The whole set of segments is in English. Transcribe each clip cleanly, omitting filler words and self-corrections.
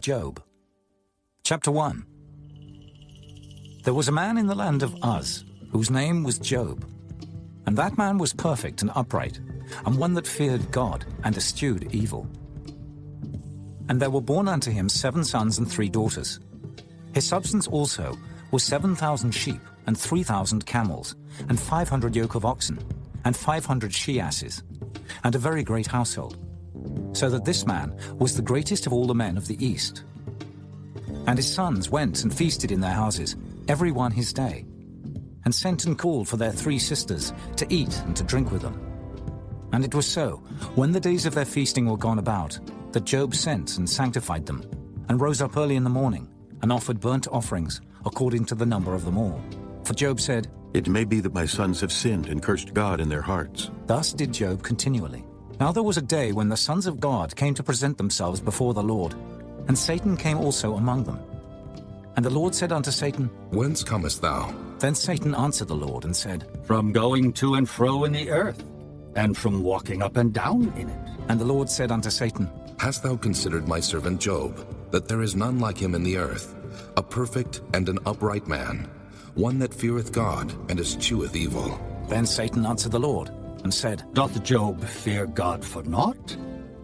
Job. Chapter 1. There was a man in the land of Uz, whose name was Job. And that man was perfect and upright, and one that feared God and eschewed evil. And there were born unto him 7 sons and 3 daughters. His substance also was 7,000 sheep, and 3,000 camels, and 500 yoke of oxen, and 500 she-asses, and a very great household. So that this man was the greatest of all the men of the east. And his sons went and feasted in their houses, every one his day, and sent and called for their 3 sisters to eat and to drink with them. And it was so, when the days of their feasting were gone about, that Job sent and sanctified them, and rose up early in the morning, and offered burnt offerings according to the number of them all. For Job said, It may be that my sons have sinned and cursed God in their hearts. Thus did Job continually. Now there was a day when the sons of God came to present themselves before the Lord, and Satan came also among them. And the Lord said unto Satan, Whence comest thou? Then Satan answered the Lord and said, From going to and fro in the earth, and from walking up and down in it. And the Lord said unto Satan, Hast thou considered my servant Job, that there is none like him in the earth, a perfect and an upright man, one that feareth God and escheweth evil? Then Satan answered the Lord and said, Doth Job fear God for naught?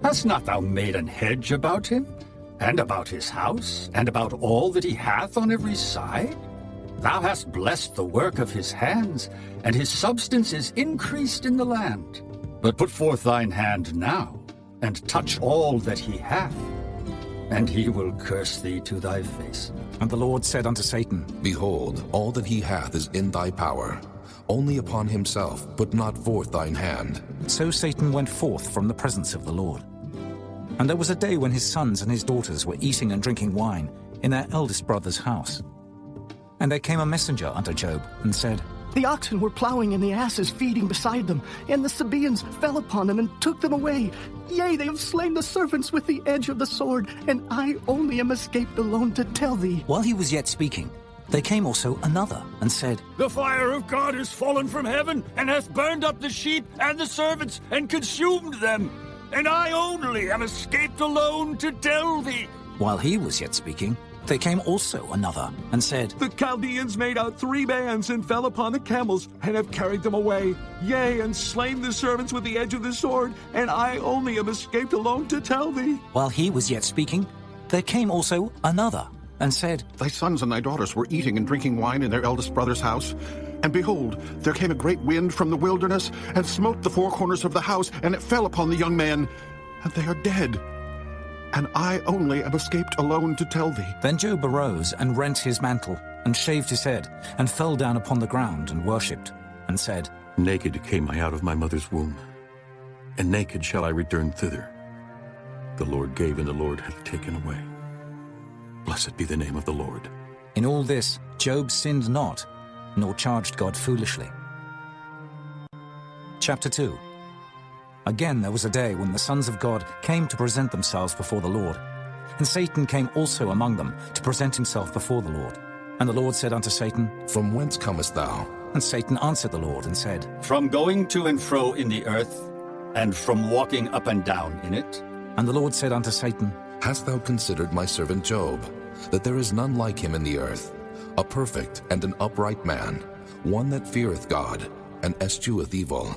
Hast not thou made an hedge about him, and about his house, and about all that he hath on every side? Thou hast blessed the work of his hands, and his substance is increased in the land. But put forth thine hand now, and touch all that he hath, and he will curse thee to thy face. And the Lord said unto Satan, Behold, all that he hath is in thy power. Only upon himself put not forth thine hand. So Satan went forth from the presence of the Lord. And there was a day when his sons and his daughters were eating and drinking wine in their eldest brother's house. And there came a messenger unto Job, and said, The oxen were plowing, and the asses feeding beside them, and the Sabaeans fell upon them and took them away. Yea, they have slain the servants with the edge of the sword, and I only am escaped alone to tell thee. While he was yet speaking, there came also another, and said, The fire of God is fallen from heaven, and hath burned up the sheep and the servants, and consumed them. And I only am escaped alone to tell thee. While he was yet speaking, there came also another, and said, The Chaldeans made out 3 bands, and fell upon the camels, and have carried them away. Yea, and slain the servants with the edge of the sword, and I only am escaped alone to tell thee. While he was yet speaking, there came also another, and said, Thy sons and thy daughters were eating and drinking wine in their eldest brother's house. And behold, there came a great wind from the wilderness, and smote the 4 corners of the house, and it fell upon the young men, and they are dead. And I only am escaped alone to tell thee. Then Job arose and rent his mantle, and shaved his head, and fell down upon the ground, and worshipped, and said, Naked came I out of my mother's womb, and naked shall I return thither. The Lord gave, and the Lord hath taken away. Blessed be the name of the Lord. In all this Job sinned not, nor charged God foolishly. Chapter 2. Again there was a day when the sons of God came to present themselves before the Lord. And Satan came also among them to present himself before the Lord. And the Lord said unto Satan, From whence comest thou? And Satan answered the Lord and said, From going to and fro in the earth, and from walking up and down in it. And the Lord said unto Satan, Hast thou considered my servant Job, that there is none like him in the earth, a perfect and an upright man, one that feareth God, and escheweth evil?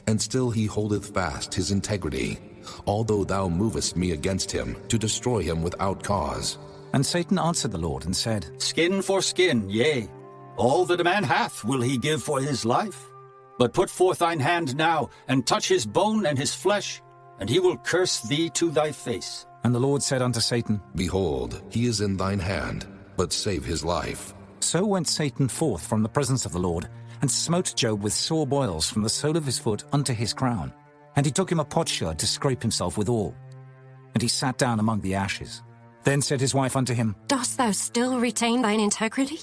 And still he holdeth fast his integrity, although thou movest me against him, to destroy him without cause. And Satan answered the Lord and said, Skin for skin, yea, all that a man hath will he give for his life. But put forth thine hand now, and touch his bone and his flesh, and he will curse thee to thy face. And the Lord said unto Satan, Behold, he is in thine hand, but save his life. So went Satan forth from the presence of the Lord, and smote Job with sore boils from the sole of his foot unto his crown. And he took him a potsherd to scrape himself withal. And he sat down among the ashes. Then said his wife unto him, Dost thou still retain thine integrity?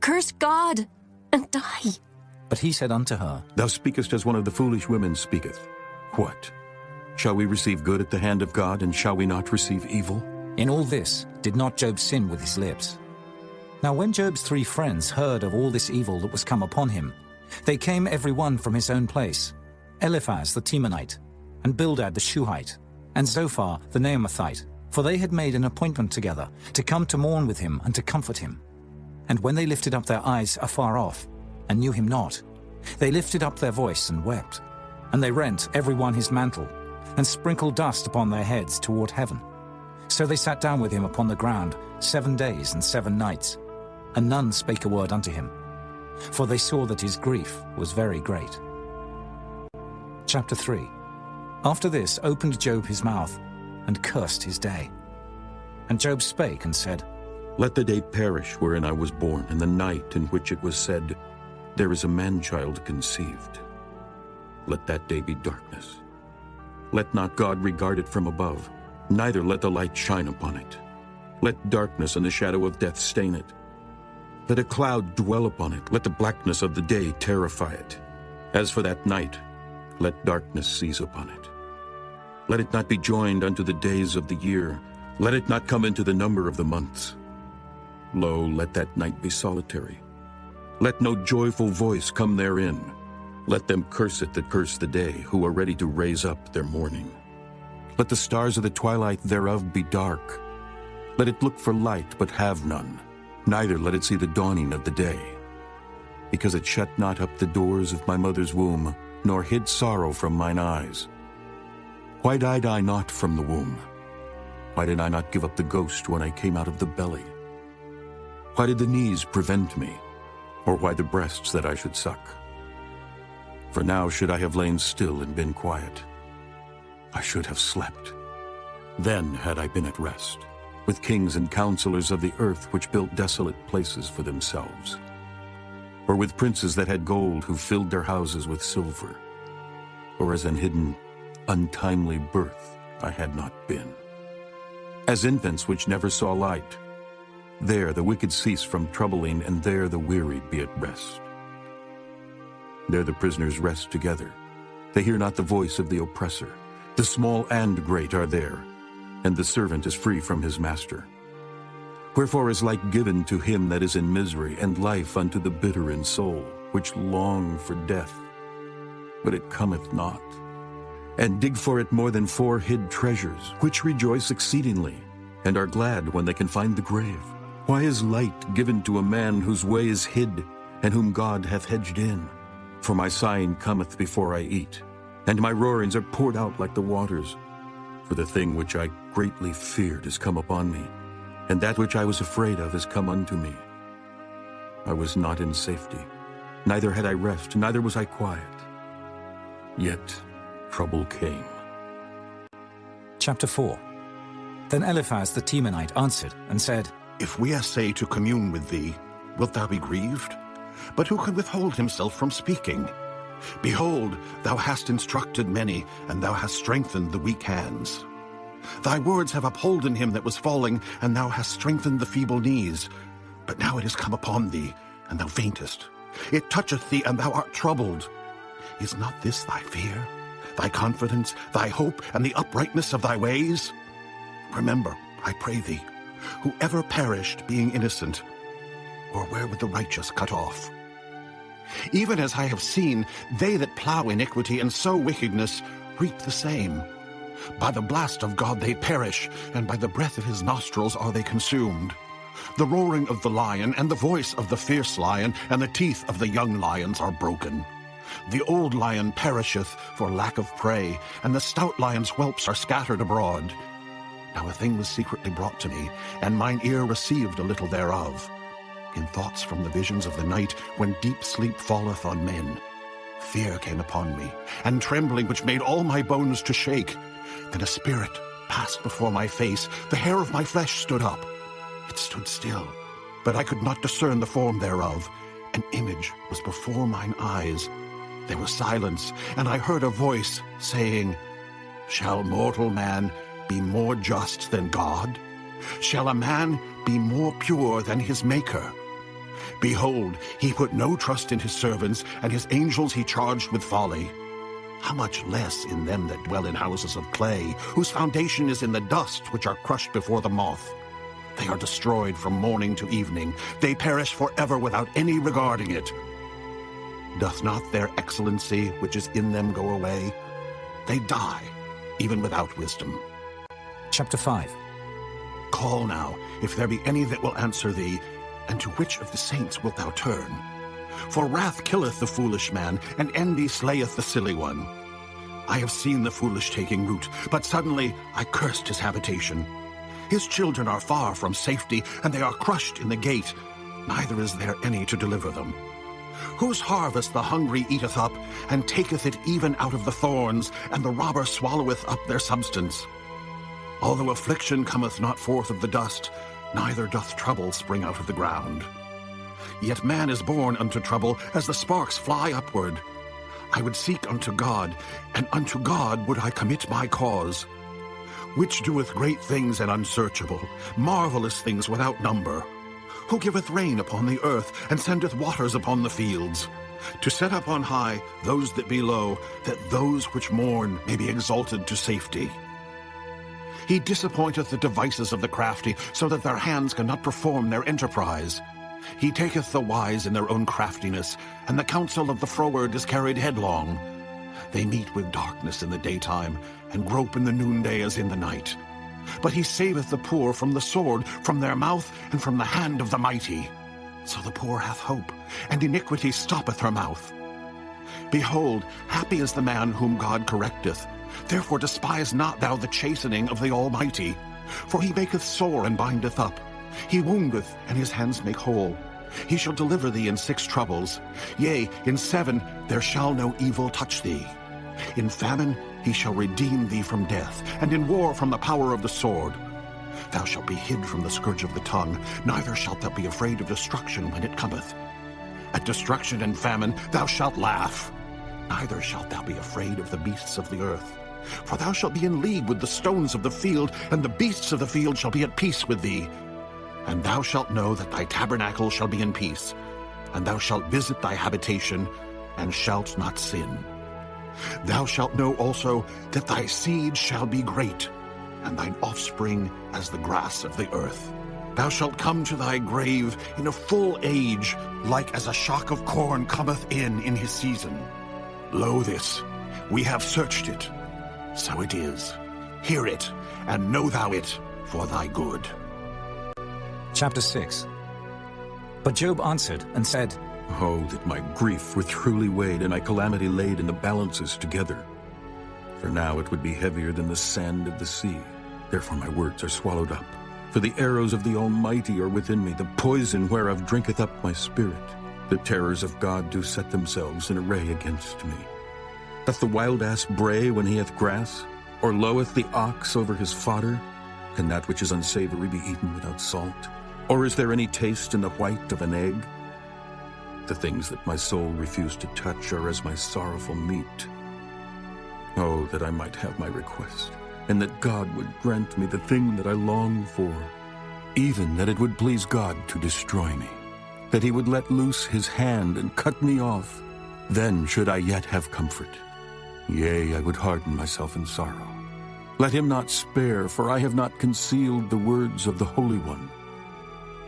Curse God, and die. But he said unto her, Thou speakest as one of the foolish women speaketh. What? Shall we receive good at the hand of God, and shall we not receive evil? In all this did not Job sin with his lips. Now when Job's 3 friends heard of all this evil that was come upon him, they came every one from his own place, Eliphaz the Temanite, and Bildad the Shuhite, and Zophar the Naamathite, For they had made an appointment together to come to mourn with him and to comfort him. And when they lifted up their eyes afar off, and knew him not, they lifted up their voice and wept. And they rent every one his mantle, and sprinkled dust upon their heads toward heaven. So they sat down with him upon the ground 7 days and 7 nights, and none spake a word unto him, for they saw that his grief was very great. Chapter 3. After this opened Job his mouth, and cursed his day. And Job spake and said, Let the day perish wherein I was born, and the night in which it was said, There is a man-child conceived. Let that day be darkness. Let not God regard it from above, neither let the light shine upon it. Let darkness and the shadow of death stain it. Let a cloud dwell upon it, let the blackness of the day terrify it. As for that night, let darkness seize upon it. Let it not be joined unto the days of the year, let it not come into the number of the months. Lo, let that night be solitary. Let no joyful voice come therein. Let them curse it that curse the day, who are ready to raise up their mourning. Let the stars of the twilight thereof be dark. Let it look for light, but have none, neither let it see the dawning of the day. Because it shut not up the doors of my mother's womb, nor hid sorrow from mine eyes. Why died I not from the womb? Why did I not give up the ghost when I came out of the belly? Why did the knees prevent me, or why the breasts that I should suck? For now should I have lain still and been quiet. I should have slept. Then had I been at rest, with kings and counselors of the earth which built desolate places for themselves, or with princes that had gold who filled their houses with silver, or as an hidden, untimely birth I had not been. As infants which never saw light, there the wicked cease from troubling, and there the weary be at rest. There the prisoners rest together. They hear not the voice of the oppressor. The small and great are there, and the servant is free from his master. Wherefore is light given to him that is in misery, and life unto the bitter in soul, which long for death, but it cometh not, and dig for it more than 4 hid treasures, which rejoice exceedingly, and are glad when they can find the grave. Why is light given to a man whose way is hid, and whom God hath hedged in? For my sighing cometh before I eat, and my roarings are poured out like the waters. For the thing which I greatly feared is come upon me, and that which I was afraid of is come unto me. I was not in safety, neither had I rest, neither was I quiet. Yet trouble came. Chapter 4. Then Eliphaz the Temanite answered and said, If we essay to commune with thee, wilt thou be grieved? But who can withhold himself from speaking? Behold, thou hast instructed many, and thou hast strengthened the weak hands. Thy words have upholden him that was falling, and thou hast strengthened the feeble knees. But now it is come upon thee, and thou faintest. It toucheth thee, and thou art troubled. Is not this thy fear, thy confidence, thy hope, and the uprightness of thy ways? Remember, I pray thee, whoever perished being innocent, or where would the righteous cut off? Even as I have seen, they that plow iniquity and sow wickedness reap the same. By the blast of God they perish, and by the breath of his nostrils are they consumed. The roaring of the lion, and the voice of the fierce lion, and the teeth of the young lions are broken. The old lion perisheth for lack of prey, and the stout lion's whelps are scattered abroad. Now a thing was secretly brought to me, and mine ear received a little thereof. In thoughts from the visions of the night, when deep sleep falleth on men, fear came upon me, and trembling which made all my bones to shake. Then a spirit passed before my face, the hair of my flesh stood up. It stood still, but I could not discern the form thereof. An image was before mine eyes. There was silence, and I heard a voice saying, Shall mortal man be more just than God? Shall a man be more pure than his Maker? Behold, he put no trust in his servants, and his angels he charged with folly. How much less in them that dwell in houses of clay, whose foundation is in the dust, which are crushed before the moth. They are destroyed from morning to evening. They perish forever without any regarding it. Doth not their excellency which is in them go away? They die, even without wisdom. Chapter 5. Call now, if there be any that will answer thee, and to which of the saints wilt thou turn? For wrath killeth the foolish man, and envy slayeth the silly one. I have seen the foolish taking root, but suddenly I cursed his habitation. His children are far from safety, and they are crushed in the gate, neither is there any to deliver them. Whose harvest the hungry eateth up, and taketh it even out of the thorns, and the robber swalloweth up their substance. Although affliction cometh not forth of the dust, neither doth trouble spring out of the ground. Yet man is born unto trouble, as the sparks fly upward. I would seek unto God, and unto God would I commit my cause. Which doeth great things and unsearchable, marvelous things without number. Who giveth rain upon the earth, and sendeth waters upon the fields, to set up on high those that be low, that those which mourn may be exalted to safety. He disappointeth the devices of the crafty, so that their hands cannot perform their enterprise. He taketh the wise in their own craftiness, and the counsel of the froward is carried headlong. They meet with darkness in the daytime, and grope in the noonday as in the night. But he saveth the poor from the sword, from their mouth, and from the hand of the mighty. So the poor hath hope, and iniquity stoppeth her mouth. Behold, happy is the man whom God correcteth. Therefore despise not thou the chastening of the Almighty. For he maketh sore and bindeth up. He woundeth, and his hands make whole. He shall deliver thee in 6 troubles. Yea, in 7 there shall no evil touch thee. In famine he shall redeem thee from death, and in war from the power of the sword. Thou shalt be hid from the scourge of the tongue, neither shalt thou be afraid of destruction when it cometh. At destruction and famine thou shalt laugh, neither shalt thou be afraid of the beasts of the earth. For thou shalt be in league with the stones of the field, and the beasts of the field shall be at peace with thee. And thou shalt know that thy tabernacle shall be in peace, and thou shalt visit thy habitation, and shalt not sin. Thou shalt know also that thy seed shall be great, and thine offspring as the grass of the earth. Thou shalt come to thy grave in a full age, like as a shock of corn cometh in his season. Lo this, we have searched it. So it is. Hear it, and know thou it for thy good. Chapter 6. But Job answered and said, Oh, that my grief were truly weighed, and my calamity laid in the balances together. For now it would be heavier than the sand of the sea. Therefore my words are swallowed up. For the arrows of the Almighty are within me, the poison whereof drinketh up my spirit. The terrors of God do set themselves in array against me. Doth the wild ass bray when he hath grass? Or loweth the ox over his fodder? Can that which is unsavory be eaten without salt? Or is there any taste in the white of an egg? The things that my soul refused to touch are as my sorrowful meat. Oh, that I might have my request, and that God would grant me the thing that I long for, even that it would please God to destroy me, that he would let loose his hand and cut me off. Then should I yet have comfort. Yea, I would harden myself in sorrow. Let him not spare, for I have not concealed the words of the Holy One.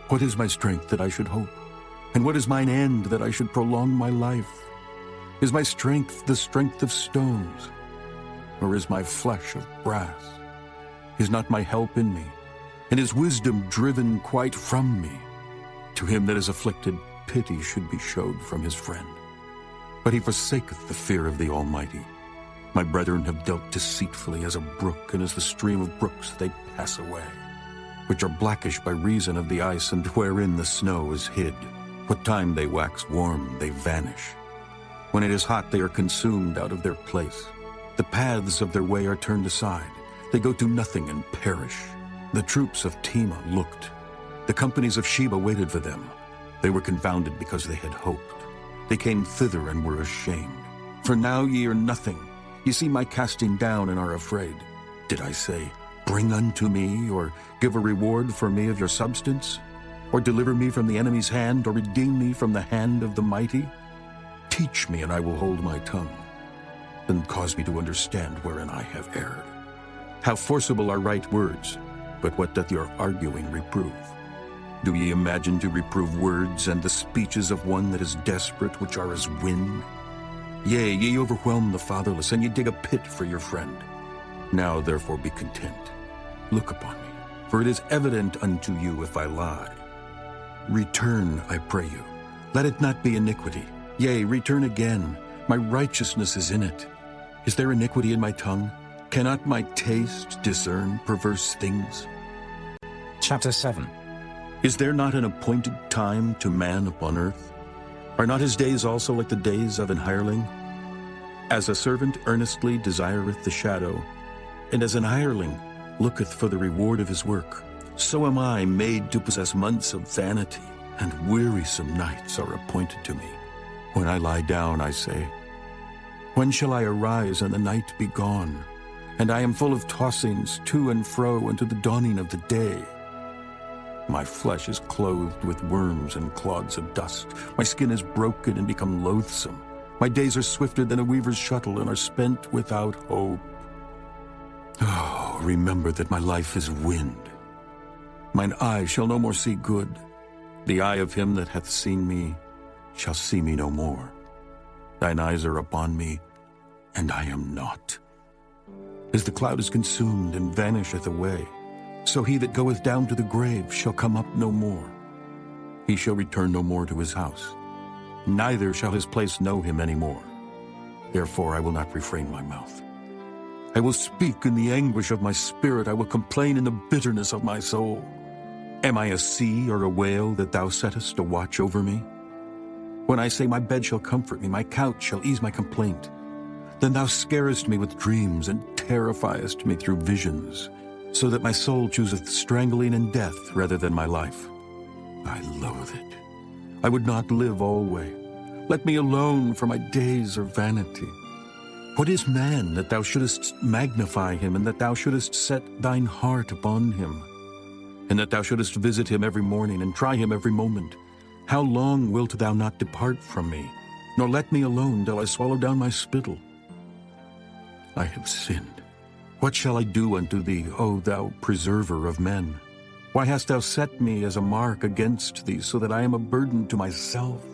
What is my strength that I should hope? And what is mine end that I should prolong my life? Is my strength the strength of stones? Or is my flesh of brass? Is not my help in me? And is wisdom driven quite from me? To him that is afflicted, pity should be showed from his friend. But he forsaketh the fear of the Almighty. My brethren have dealt deceitfully as a brook, and as the stream of brooks they pass away, which are blackish by reason of the ice, and wherein the snow is hid. What time they wax warm, they vanish. When it is hot, they are consumed out of their place. The paths of their way are turned aside. They go to nothing and perish. The troops of Tema looked. The companies of Sheba waited for them. They were confounded because they had hoped. They came thither and were ashamed. For now ye are nothing. Ye see my casting down and are afraid. Did I say, Bring unto me, or give a reward for me of your substance? Or deliver me from the enemy's hand, or redeem me from the hand of the mighty? Teach me, and I will hold my tongue. Then cause me to understand wherein I have erred. How forcible are right words, but what doth your arguing reprove? Do ye imagine to reprove words and the speeches of one that is desperate, which are as wind? Yea, ye overwhelm the fatherless, and ye dig a pit for your friend. Now therefore be content. Look upon me, for it is evident unto you if I lie. Return, I pray you. Let it not be iniquity. Yea, return again. My righteousness is in it. Is there iniquity in my tongue? Cannot my taste discern perverse things? Chapter 7. Is there not an appointed time to man upon earth? Are not his days also like the days of an hireling? As a servant earnestly desireth the shadow, and as an hireling looketh for the reward of his work, so am I made to possess months of vanity, and wearisome nights are appointed to me. When I lie down, I say, when shall I arise and the night be gone? And I am full of tossings to and fro unto the dawning of the day. My flesh is clothed with worms and clods of dust. My skin is broken and become loathsome. My days are swifter than a weaver's shuttle and are spent without hope. Oh, remember that my life is wind. Mine eye shall no more see good. The eye of him that hath seen me shall see me no more. Thine eyes are upon me, and I am not. As the cloud is consumed and vanisheth away, so he that goeth down to the grave shall come up no more. He shall return no more to his house, neither shall his place know him any more. Therefore I will not refrain my mouth. I will speak in the anguish of my spirit. I will complain in the bitterness of my soul. Am I a sea or a whale that thou settest a watch over me? When I say my bed shall comfort me, my couch shall ease my complaint, then thou scarest me with dreams and terrifiest me through visions, so that my soul chooseth strangling and death rather than my life. I loathe it. I would not live alway. Let me alone, for my days are vanity. What is man, that thou shouldest magnify him, and that thou shouldest set thine heart upon him, and that thou shouldest visit him every morning, and try him every moment? How long wilt thou not depart from me, nor let me alone till I swallow down my spittle? I have sinned. What shall I do unto thee, O thou preserver of men? Why hast thou set me as a mark against thee, so that I am a burden to myself?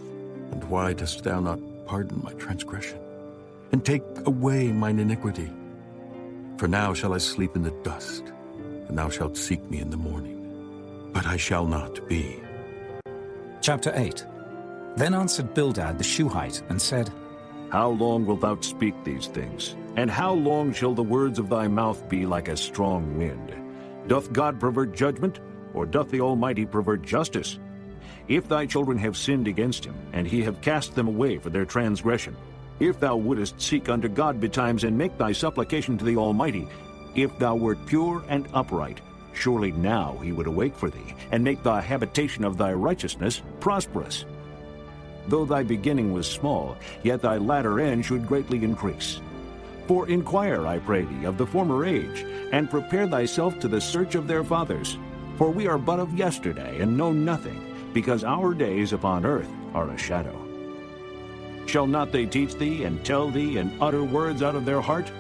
And why dost thou not pardon my transgression, and take away mine iniquity? For now shall I sleep in the dust, and thou shalt seek me in the morning. But I shall not be. Chapter 8. Then answered Bildad the Shuhite, and said, How long wilt thou speak these things? And how long shall the words of thy mouth be like a strong wind? Doth God pervert judgment, or doth the Almighty pervert justice? If thy children have sinned against him, and he have cast them away for their transgression, if thou wouldest seek unto God betimes, and make thy supplication to the Almighty, if thou wert pure and upright, surely now he would awake for thee, and make the habitation of thy righteousness prosperous. Though thy beginning was small, yet thy latter end should greatly increase. For inquire, I pray thee, of the former age, and prepare thyself to the search of their fathers. For we are but of yesterday, and know nothing, because our days upon earth are a shadow. Shall not they teach thee, and tell thee, and utter words out of their heart?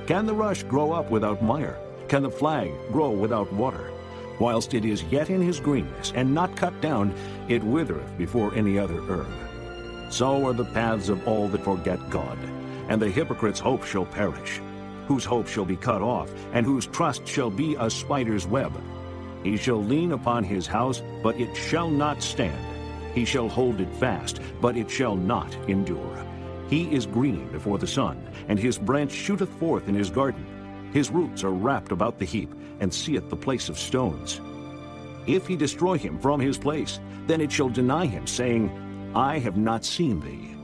Can the rush grow up without mire? Can the flag grow without water? Whilst it is yet in his greenness, and not cut down, it withereth before any other herb. So are the paths of all that forget God, and the hypocrite's hope shall perish, whose hope shall be cut off, and whose trust shall be a spider's web. He shall lean upon his house, but it shall not stand. He shall hold it fast, but it shall not endure. He is green before the sun, and his branch shooteth forth in his garden. His roots are wrapped about the heap, and seeth the place of stones. If he destroy him from his place, then it shall deny him, saying, I have not seen thee.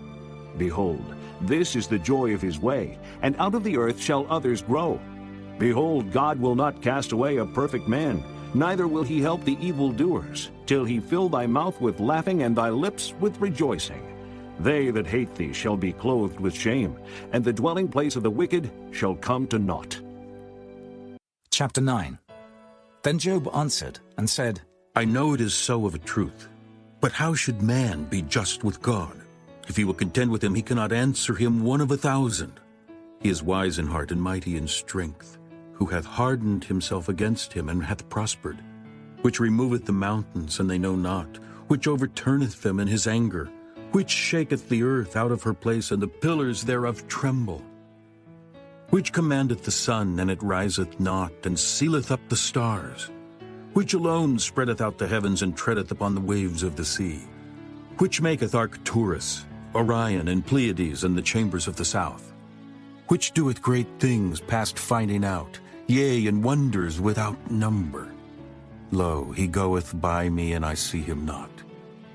Behold, this is the joy of his way, and out of the earth shall others grow. Behold, God will not cast away a perfect man, neither will he help the evildoers, till he fill thy mouth with laughing and thy lips with rejoicing. They that hate thee shall be clothed with shame, and the dwelling place of the wicked shall come to naught. Chapter 9. Then Job answered and said, I know it is so of a truth, but how should man be just with God? If he will contend with him, he cannot answer him 1 of 1,000. He is wise in heart and mighty in strength, who hath hardened himself against him, and hath prospered, which removeth the mountains, and they know not, which overturneth them in his anger, which shaketh the earth out of her place, and the pillars thereof tremble, which commandeth the sun, and it riseth not, and sealeth up the stars, Which alone spreadeth out the heavens and treadeth upon the waves of the sea? Which maketh Arcturus, Orion, and Pleiades, and the chambers of the south? Which doeth great things past finding out, yea, and wonders without number? Lo, he goeth by me, and I see him not.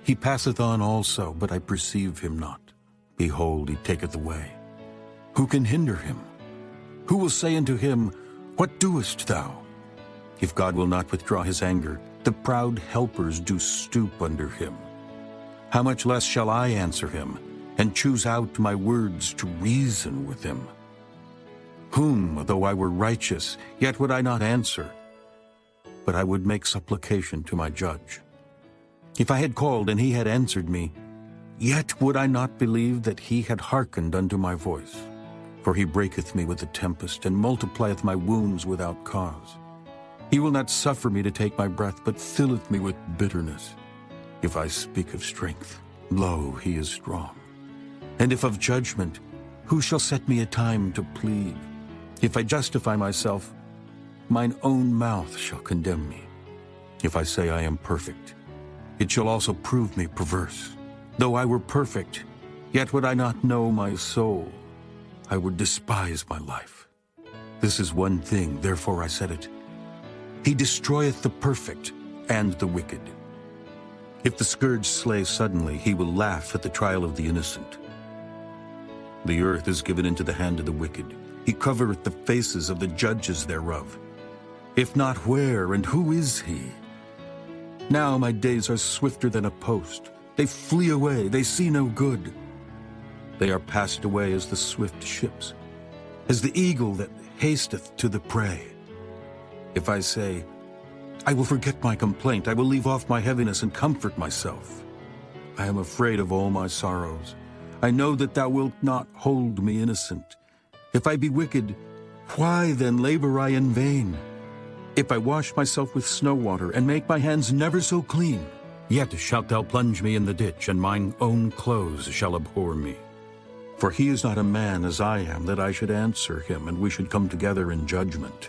He passeth on also, but I perceive him not. Behold, he taketh away. Who can hinder him? Who will say unto him, What doest thou? If God will not withdraw his anger, the proud helpers do stoop under him. How much less shall I answer him, and choose out my words to reason with him? Whom, though I were righteous, yet would I not answer, but I would make supplication to my judge. If I had called, and he had answered me, yet would I not believe that he had hearkened unto my voice. For he breaketh me with the tempest, and multiplieth my wounds without cause. He will not suffer me to take my breath, but filleth me with bitterness. If I speak of strength, lo, he is strong. And if of judgment, who shall set me a time to plead? If I justify myself, mine own mouth shall condemn me. If I say I am perfect, it shall also prove me perverse. Though I were perfect, yet would I not know my soul. I would despise my life. This is one thing, therefore I said it. He destroyeth the perfect and the wicked. If the scourge slay suddenly, he will laugh at the trial of the innocent. The earth is given into the hand of the wicked. He covereth the faces of the judges thereof. If not, where and who is he? Now my days are swifter than a post. They flee away, they see no good. They are passed away as the swift ships, as the eagle that hasteth to the prey. If I say, I will forget my complaint, I will leave off my heaviness and comfort myself. I am afraid of all my sorrows. I know that thou wilt not hold me innocent. If I be wicked, why then labor I in vain? If I wash myself with snow water, and make my hands never so clean, yet shalt thou plunge me in the ditch, and mine own clothes shall abhor me. For he is not a man as I am, that I should answer him, and we should come together in judgment.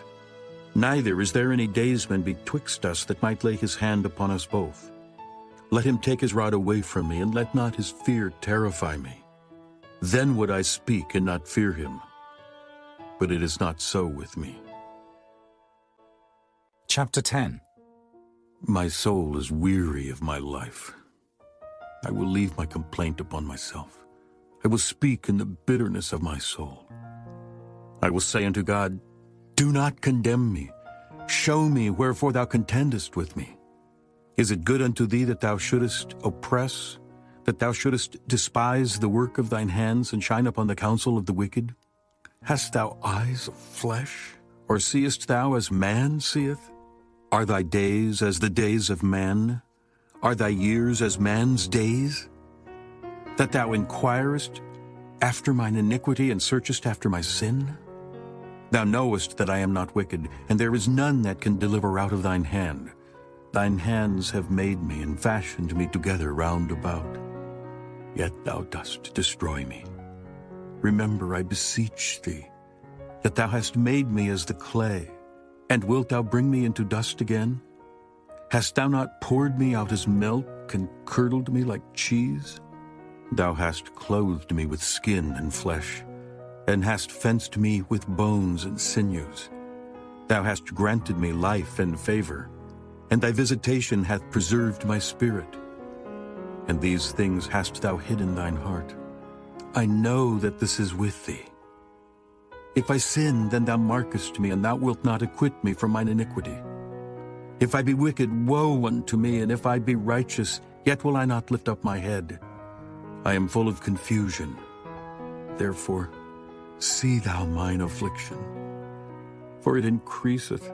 Neither is there any daysman betwixt us that might lay his hand upon us both. Let him take his rod away from me, and let not his fear terrify me. Then would I speak and not fear him. But it is not so with me. Chapter 10. My soul is weary of my life. I will leave my complaint upon myself. I will speak in the bitterness of my soul. I will say unto God, Do not condemn me. Show me wherefore thou contendest with me. Is it good unto thee that thou shouldest oppress, that thou shouldest despise the work of thine hands, and shine upon the counsel of the wicked? Hast thou eyes of flesh, or seest thou as man seeth? Are thy days as the days of man? Are thy years as man's days? That thou inquirest after mine iniquity, and searchest after my sin? Thou knowest that I am not wicked, and there is none that can deliver out of thine hand. Thine hands have made me, and fashioned me together round about. Yet thou dost destroy me. Remember, I beseech thee, that thou hast made me as the clay, and wilt thou bring me into dust again? Hast thou not poured me out as milk, and curdled me like cheese? Thou hast clothed me with skin and flesh, and hast fenced me with bones and sinews. Thou hast granted me life and favor, and thy visitation hath preserved my spirit. And these things hast thou hid in thine heart. I know that this is with thee. If I sin, then thou markest me, and thou wilt not acquit me from mine iniquity. If I be wicked, woe unto me, and if I be righteous, yet will I not lift up my head. I am full of confusion. Therefore, see thou mine affliction, for it increaseth.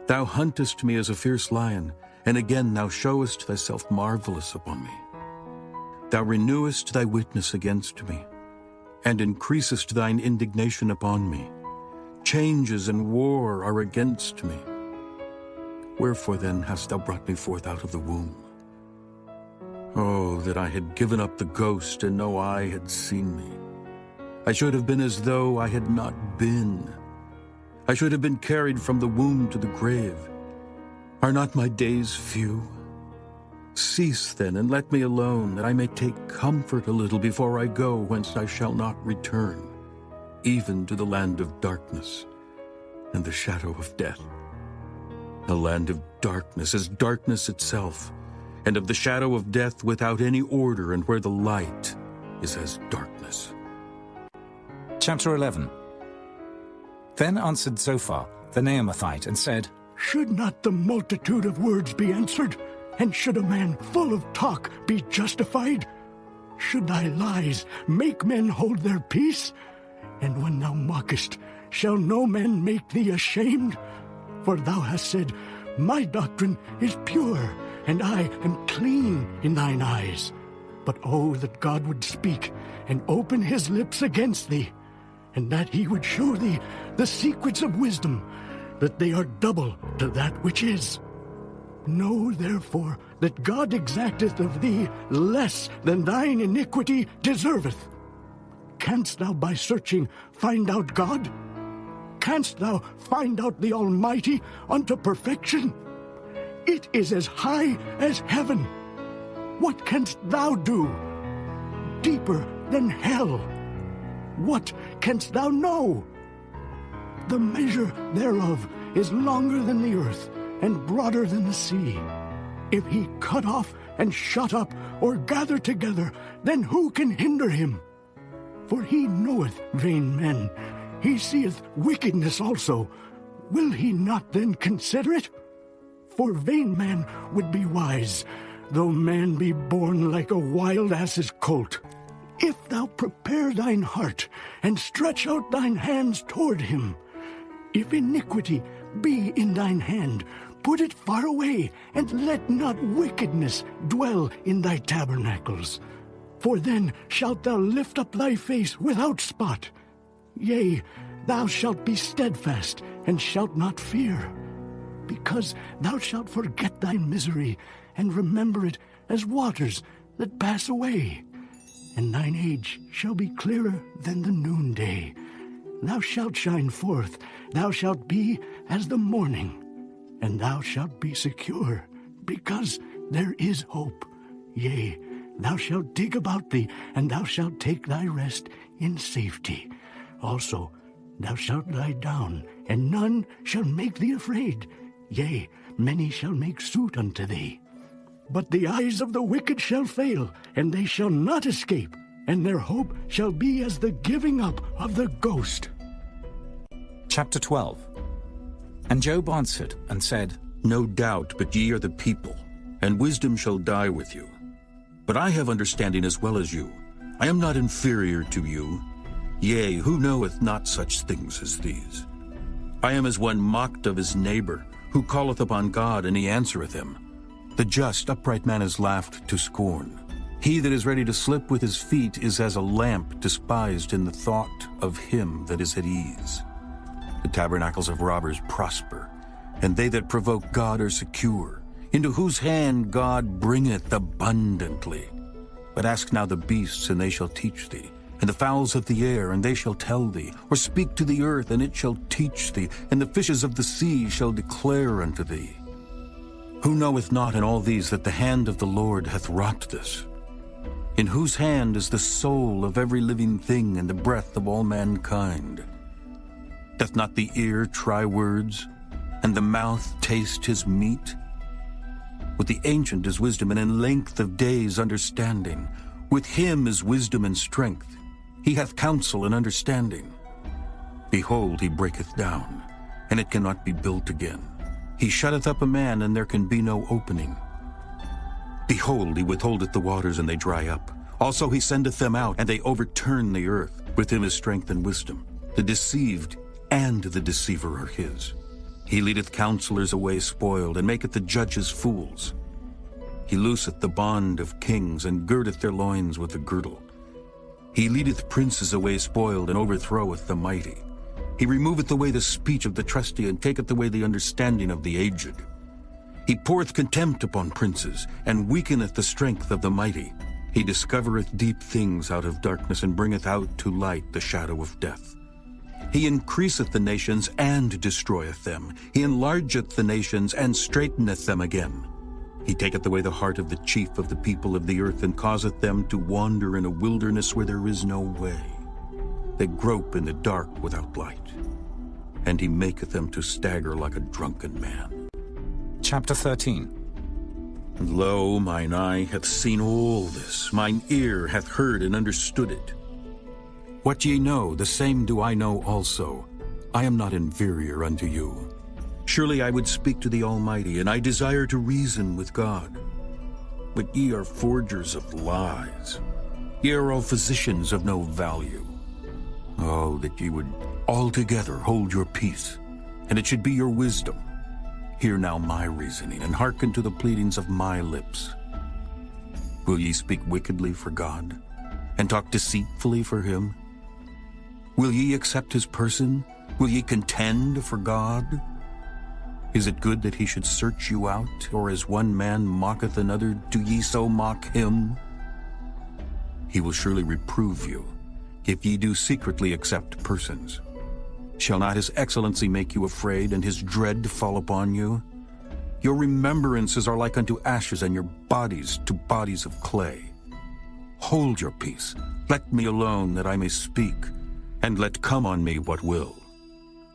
Thou huntest me as a fierce lion, and again thou showest thyself marvelous upon me. Thou renewest thy witness against me, and increasest thine indignation upon me. Changes and war are against me. Wherefore then hast thou brought me forth out of the womb? Oh, that I had given up the ghost, and no eye had seen me. I should have been as though I had not been. I should have been carried from the womb to the grave. Are not my days few? Cease then, and let me alone, that I may take comfort a little before I go whence I shall not return, even to the land of darkness and the shadow of death. A land of darkness is darkness itself, and of the shadow of death without any order, and where the light is as darkness. Chapter 11. Then answered Zophar, the Naamathite, and said, Should not the multitude of words be answered? And should a man full of talk be justified? Should thy lies make men hold their peace? And when thou mockest, shall no man make thee ashamed? For thou hast said, My doctrine is pure, and I am clean in thine eyes. But oh, that God would speak, and open his lips against thee, and that he would show thee the secrets of wisdom, that they are double to that which is. Know therefore that God exacteth of thee less than thine iniquity deserveth. Canst thou by searching find out God? Canst thou find out the Almighty unto perfection? It is as high as heaven. What canst thou do? Deeper than hell. What canst thou know? The measure thereof is longer than the earth, and broader than the sea. If he cut off and shut up, or gather together, then who can hinder him? For he knoweth vain men, he seeth wickedness also. Will he not then consider it? For vain man would be wise, though man be born like a wild ass's colt. If thou prepare thine heart, and stretch out thine hands toward him, if iniquity be in thine hand, put it far away, and let not wickedness dwell in thy tabernacles. For then shalt thou lift up thy face without spot. Yea, thou shalt be steadfast, and shalt not fear. Because thou shalt forget thy misery, and remember it as waters that pass away. And thine age shall be clearer than the noonday. Thou shalt shine forth, thou shalt be as the morning. And thou shalt be secure, because there is hope. Yea, thou shalt dig about thee, and thou shalt take thy rest in safety. Also, thou shalt lie down, and none shall make thee afraid. Yea, many shall make suit unto thee. But the eyes of the wicked shall fail, and they shall not escape, and their hope shall be as the giving up of the ghost. Chapter 12. And Job answered and said, No doubt, but ye are the people, and wisdom shall die with you. But I have understanding as well as you. I am not inferior to you. Yea, who knoweth not such things as these? I am as one mocked of his neighbor, who calleth upon God, and he answereth him. The just, upright man is laughed to scorn. He that is ready to slip with his feet is as a lamp despised in the thought of him that is at ease. The tabernacles of robbers prosper, and they that provoke God are secure, into whose hand God bringeth abundantly. But ask now the beasts, and they shall teach thee, and the fowls of the air, and they shall tell thee, or speak to the earth, and it shall teach thee, and the fishes of the sea shall declare unto thee. Who knoweth not in all these that the hand of the Lord hath wrought this? In whose hand is the soul of every living thing, and the breath of all mankind? Doth not the ear try words, and the mouth taste his meat? With the ancient is wisdom, and in length of days understanding. With him is wisdom and strength. He hath counsel and understanding. Behold, he breaketh down, and it cannot be built again. He shutteth up a man, and there can be no opening. Behold, he withholdeth the waters, and they dry up. Also he sendeth them out, and they overturn the earth. With him is strength and wisdom. The deceived and the deceiver are his. He leadeth counselors away spoiled, and maketh the judges fools. He looseth the bond of kings, and girdeth their loins with a girdle. He leadeth princes away spoiled, and overthroweth the mighty. He removeth away the speech of the trusty, and taketh away the understanding of the aged. He poureth contempt upon princes, and weakeneth the strength of the mighty. He discovereth deep things out of darkness, and bringeth out to light the shadow of death. He increaseth the nations and destroyeth them. He enlargeth the nations and straighteneth them again. He taketh away the heart of the chief of the people of the earth, and causeth them to wander in a wilderness where there is no way. They grope in the dark without light, and he maketh them to stagger like a drunken man. Chapter 13. And lo, mine eye hath seen all this, mine ear hath heard and understood it. What ye know, the same do I know also. I am not inferior unto you. Surely I would speak to the Almighty, and I desire to reason with God. But ye are forgers of lies. Ye are all physicians of no value. Oh, that ye would altogether hold your peace, and it should be your wisdom. Hear now my reasoning, and hearken to the pleadings of my lips. Will ye speak wickedly for God, and talk deceitfully for him? Will ye accept his person? Will ye contend for God? Is it good that he should search you out, or as one man mocketh another, do ye so mock him? He will surely reprove you, if ye do secretly accept persons. Shall not his excellency make you afraid, and his dread fall upon you? Your remembrances are like unto ashes, and your bodies to bodies of clay. Hold your peace, let me alone, that I may speak, and let come on me what will.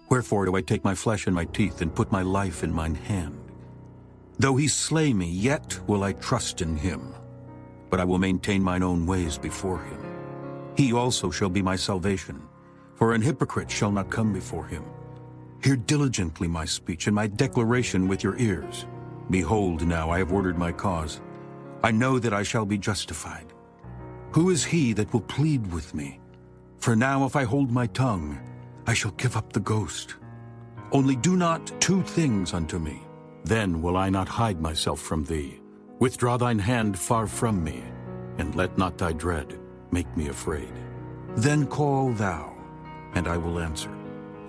Wherefore do I take my flesh in my teeth, and put my life in mine hand? Though he slay me, yet will I trust in him. But I will maintain mine own ways before him. He also shall be my salvation, for an hypocrite shall not come before him. Hear diligently my speech, and my declaration with your ears. Behold, now I have ordered my cause. I know that I shall be justified. Who is he that will plead with me? For now if I hold my tongue, I shall give up the ghost. Only do not two things unto me. Then will I not hide myself from thee. Withdraw thine hand far from me, and let not thy dread make me afraid. Then call thou, and I will answer.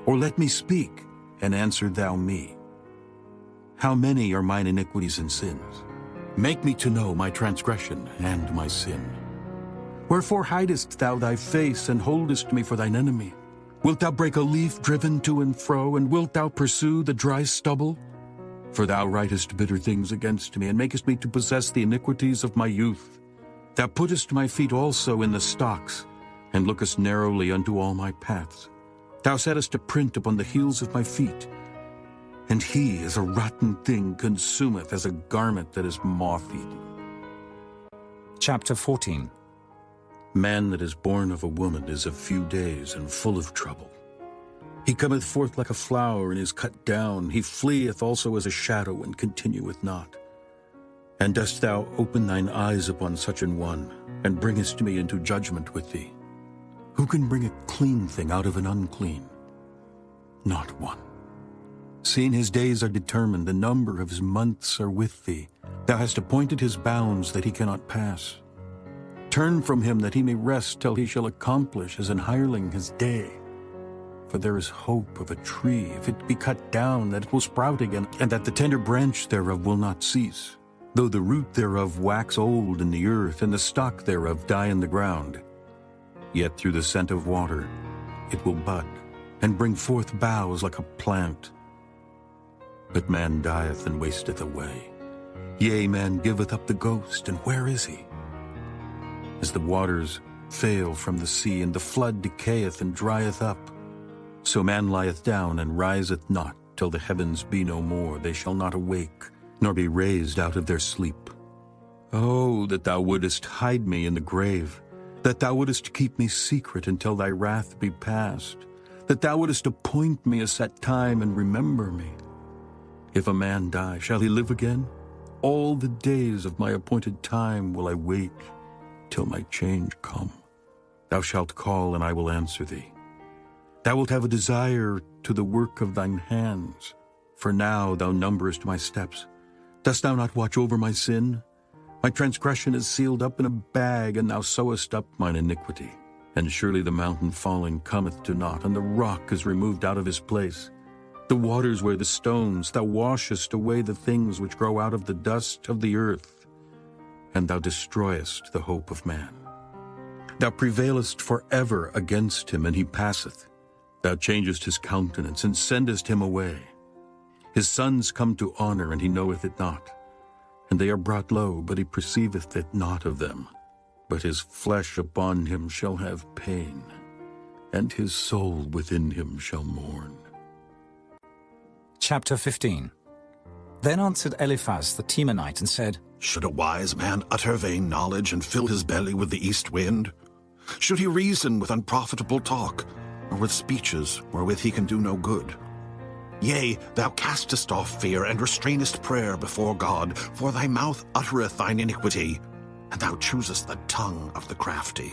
Or let me speak, and answer thou me. How many are mine iniquities and sins? Make me to know my transgression and my sin. Wherefore hidest thou thy face, and holdest me for thine enemy? Wilt thou break a leaf driven to and fro, and wilt thou pursue the dry stubble? For thou writest bitter things against me, and makest me to possess the iniquities of my youth. Thou puttest my feet also in the stocks, and lookest narrowly unto all my paths. Thou settest a print upon the heels of my feet. And he, as a rotten thing, consumeth, as a garment that is moth-eaten. Chapter 14. Man that is born of a woman is of few days, and full of trouble. He cometh forth like a flower, and is cut down. He fleeth also as a shadow, and continueth not. And dost thou open thine eyes upon such an one, and bringest me into judgment with thee? Who can bring a clean thing out of an unclean? Not one. Seeing his days are determined, the number of his months are with thee. Thou hast appointed his bounds that he cannot pass. Turn from him that he may rest till he shall accomplish as an hireling his day. For there is hope of a tree, if it be cut down, that it will sprout again, and that the tender branch thereof will not cease. Though the root thereof wax old in the earth, and the stock thereof die in the ground, yet through the scent of water it will bud, and bring forth boughs like a plant. But man dieth and wasteth away. Yea, man giveth up the ghost, and where is he? As the waters fail from the sea, and the flood decayeth and drieth up, so man lieth down and riseth not, till the heavens be no more. They shall not awake, nor be raised out of their sleep. Oh, that thou wouldest hide me in the grave, that thou wouldest keep me secret until thy wrath be past, that thou wouldest appoint me a set time and remember me. If a man die, shall he live again? All the days of my appointed time will I wait, till my change come. Thou shalt call, and I will answer thee. Thou wilt have a desire to the work of thine hands, for now thou numberest my steps. Dost thou not watch over my sin? My transgression is sealed up in a bag, and thou sewest up mine iniquity. And surely the mountain falling cometh to naught, and the rock is removed out of his place. The waters wear the stones, thou washest away the things which grow out of the dust of the earth, and thou destroyest the hope of man. Thou prevailest forever against him, and he passeth. Thou changest his countenance, and sendest him away. His sons come to honor, and he knoweth it not. And they are brought low, but he perceiveth it not of them. But his flesh upon him shall have pain, and his soul within him shall mourn. Chapter 15. Then answered Eliphaz the Temanite and said, Should a wise man utter vain knowledge and fill his belly with the east wind? Should he reason with unprofitable talk, or with speeches wherewith he can do no good? Yea, thou castest off fear and restrainest prayer before God, for thy mouth uttereth thine iniquity, and thou choosest the tongue of the crafty.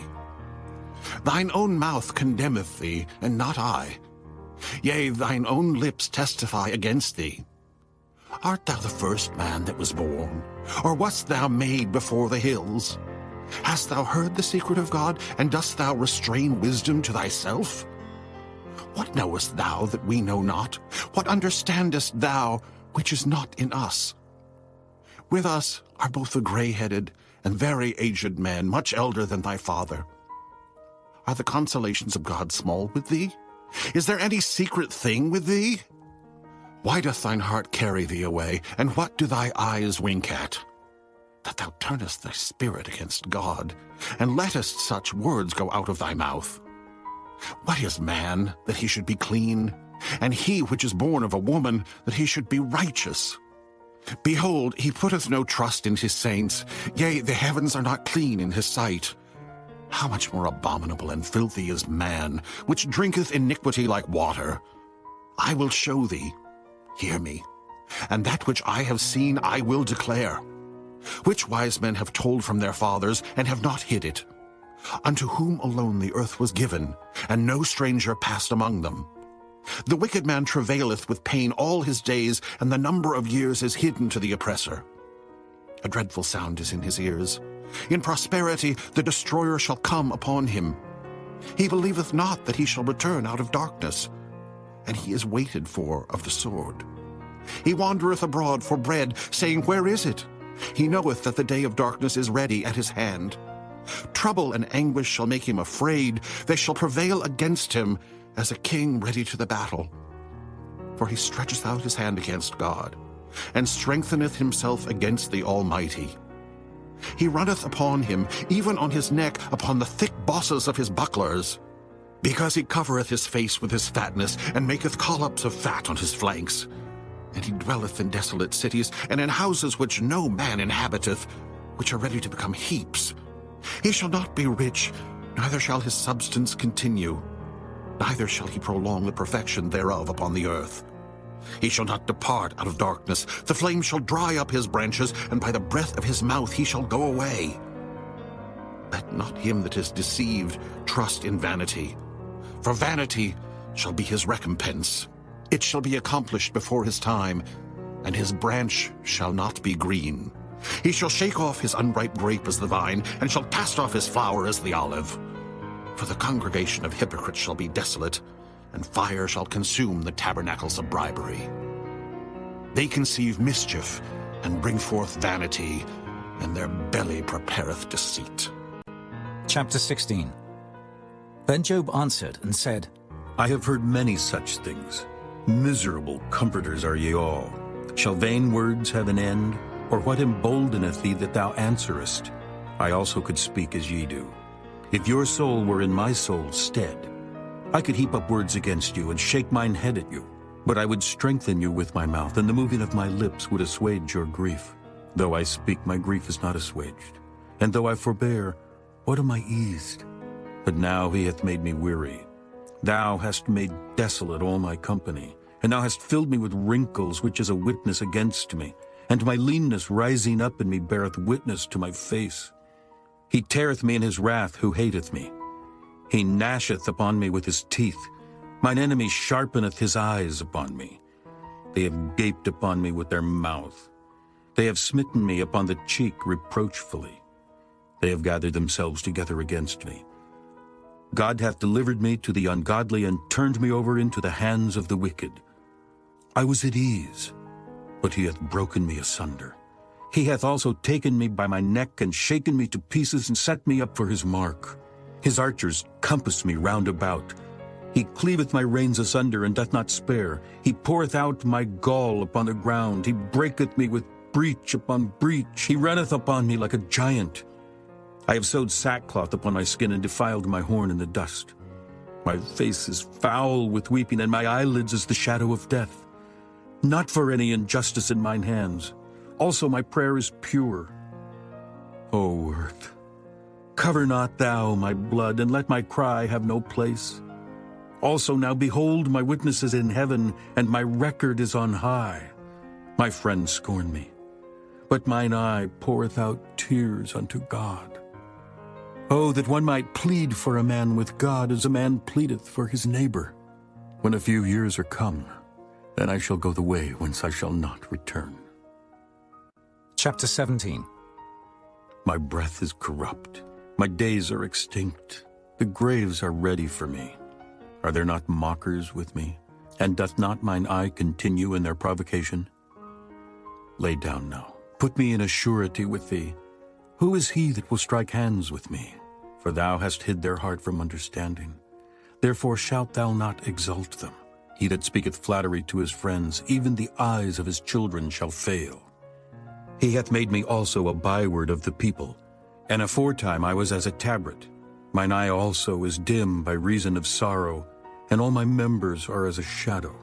Thine own mouth condemneth thee, and not I. Yea, thine own lips testify against thee. Art thou the first man that was born? Or wast thou made before the hills? Hast thou heard the secret of God, and dost thou restrain wisdom to thyself? What knowest thou that we know not? What understandest thou which is not in us? With us are both the gray-headed and very aged men, much elder than thy father. Are the consolations of God small with thee? Is there any secret thing with thee? Why doth thine heart carry thee away, and what do thy eyes wink at? That thou turnest thy spirit against God, and lettest such words go out of thy mouth. What is man, that he should be clean? And he which is born of a woman, that he should be righteous? Behold, he putteth no trust in his saints, yea, the heavens are not clean in his sight. How much more abominable and filthy is man, which drinketh iniquity like water? I will show thee, hear me, and that which I have seen I will declare. Which wise men have told from their fathers, and have not hid it? Unto whom alone the earth was given, and no stranger passed among them. The wicked man travaileth with pain all his days, and the number of years is hidden to the oppressor. A dreadful sound is in his ears. In prosperity the destroyer shall come upon him. He believeth not that he shall return out of darkness, and he is waited for of the sword. He wandereth abroad for bread, saying, Where is it? He knoweth that the day of darkness is ready at his hand. Trouble and anguish shall make him afraid. They shall prevail against him as a king ready to the battle. For he stretcheth out his hand against God, and strengtheneth himself against the Almighty. He runneth upon him, even on his neck, upon the thick bosses of his bucklers. Because he covereth his face with his fatness, and maketh collops of fat on his flanks. And he dwelleth in desolate cities, and in houses which no man inhabiteth, which are ready to become heaps. He shall not be rich, neither shall his substance continue, neither shall he prolong the perfection thereof upon the earth. He shall not depart out of darkness, the flame shall dry up his branches, and by the breath of his mouth he shall go away. Let not him that is deceived trust in vanity, for vanity shall be his recompense. It shall be accomplished before his time, and his branch shall not be green. He shall shake off his unripe grape as the vine, and shall cast off his flower as the olive. For the congregation of hypocrites shall be desolate, and fire shall consume the tabernacles of bribery. They conceive mischief, and bring forth vanity, and their belly prepareth deceit. Chapter 16. Then Job answered and said, I have heard many such things. Miserable comforters are ye all. Shall vain words have an end? Or what emboldeneth thee that thou answerest? I also could speak as ye do. If your soul were in my soul's stead, I could heap up words against you, and shake mine head at you. But I would strengthen you with my mouth, and the moving of my lips would assuage your grief. Though I speak, my grief is not assuaged. And though I forbear, what am I eased? But now he hath made me weary. Thou hast made desolate all my company, and thou hast filled me with wrinkles, which is a witness against me. And my leanness rising up in me beareth witness to my face. He teareth me in his wrath who hateth me. He gnasheth upon me with his teeth. Mine enemy sharpeneth his eyes upon me. They have gaped upon me with their mouth. They have smitten me upon the cheek reproachfully. They have gathered themselves together against me. God hath delivered me to the ungodly, and turned me over into the hands of the wicked. I was at ease, but he hath broken me asunder. He hath also taken me by my neck, and shaken me to pieces, and set me up for his mark. His archers compass me round about. He cleaveth my reins asunder, and doth not spare. He poureth out my gall upon the ground. He breaketh me with breach upon breach. He runneth upon me like a giant. I have sewed sackcloth upon my skin, and defiled my horn in the dust. My face is foul with weeping, and my eyelids as the shadow of death. Not for any injustice in mine hands. Also my prayer is pure. O earth, cover not thou my blood, and let my cry have no place. Also now behold, my witness is in heaven, and my record is on high. My friends scorn me, but mine eye poureth out tears unto God. Oh, that one might plead for a man with God as a man pleadeth for his neighbor. When a few years are come, then I shall go the way whence I shall not return. Chapter 17. My breath is corrupt. My days are extinct. The graves are ready for me. Are there not mockers with me? And doth not mine eye continue in their provocation? Lay down now. Put me in a surety with thee. Who is he that will strike hands with me? For thou hast hid their heart from understanding. Therefore shalt thou not exalt them. He that speaketh flattery to his friends, even the eyes of his children shall fail. He hath made me also a byword of the people, and aforetime I was as a tabret. Mine eye also is dim by reason of sorrow, and all my members are as a shadow.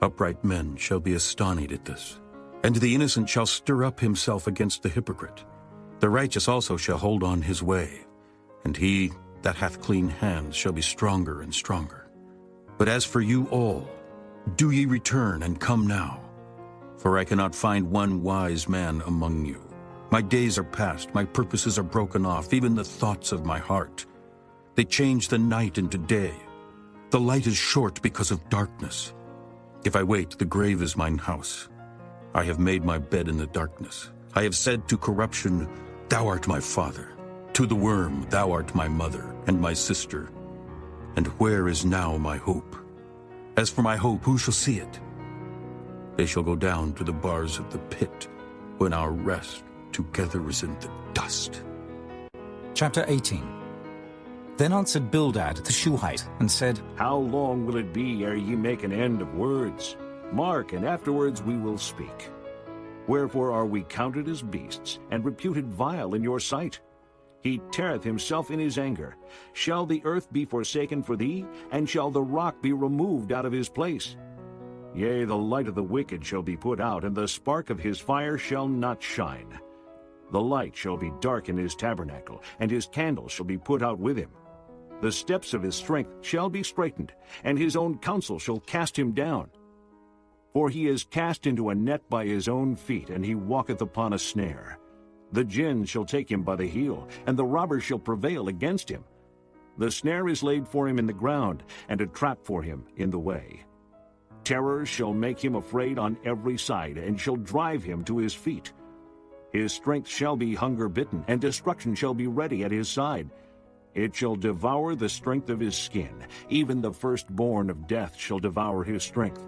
Upright men shall be astonied at this, and the innocent shall stir up himself against the hypocrite. The righteous also shall hold on his way, and he that hath clean hands shall be stronger and stronger. But as for you all, do ye return and come now, for I cannot find one wise man among you. My days are past, my purposes are broken off, even the thoughts of my heart. They change the night into day. The light is short because of darkness. If I wait, the grave is mine house. I have made my bed in the darkness. I have said to corruption, Thou art my father. To the worm, Thou art my mother and my sister. And where is now my hope? As for my hope, who shall see it? They shall go down to the bars of the pit, when our rest together is in the dust. Chapter 18. Then answered Bildad the Shuhite, and said, How long will it be ere ye make an end of words? Mark, and afterwards we will speak. Wherefore are we counted as beasts, and reputed vile in your sight? He teareth himself in his anger. Shall the earth be forsaken for thee, and shall the rock be removed out of his place? Yea, the light of the wicked shall be put out, and the spark of his fire shall not shine. The light shall be dark in his tabernacle, and his candles shall be put out with him. The steps of his strength shall be straightened, and his own counsel shall cast him down. For he is cast into a net by his own feet, and he walketh upon a snare. The gin shall take him by the heel, and the robber shall prevail against him. The snare is laid for him in the ground, and a trap for him in the way. Terror shall make him afraid on every side, and shall drive him to his feet. His strength shall be hunger-bitten, and destruction shall be ready at his side. It shall devour the strength of his skin. Even the firstborn of death shall devour his strength.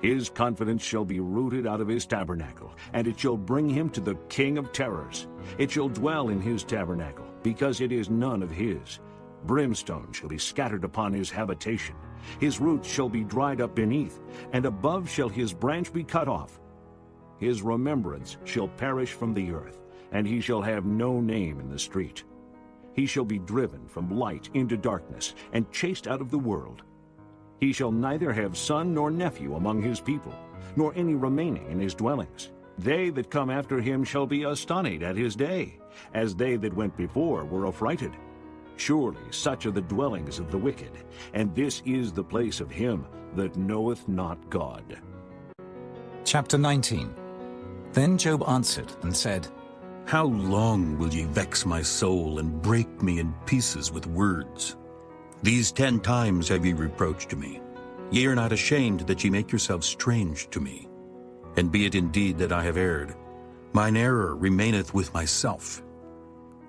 His confidence shall be rooted out of his tabernacle, and it shall bring him to the king of terrors. It shall dwell in his tabernacle, because it is none of his. Brimstone shall be scattered upon his habitation. His roots shall be dried up beneath, and above shall his branch be cut off. His remembrance shall perish from the earth, and he shall have no name in the street. He shall be driven from light into darkness, and chased out of the world. He shall neither have son nor nephew among his people, nor any remaining in his dwellings. They that come after him shall be astonished at his day, as they that went before were affrighted. Surely such are the dwellings of the wicked, and this is the place of him that knoweth not God. Chapter 19. Then Job answered and said, How long will ye vex my soul, and break me in pieces with words? These 10 times have ye reproached me. Ye are not ashamed that ye make yourselves strange to me. And be it indeed that I have erred, mine error remaineth with myself.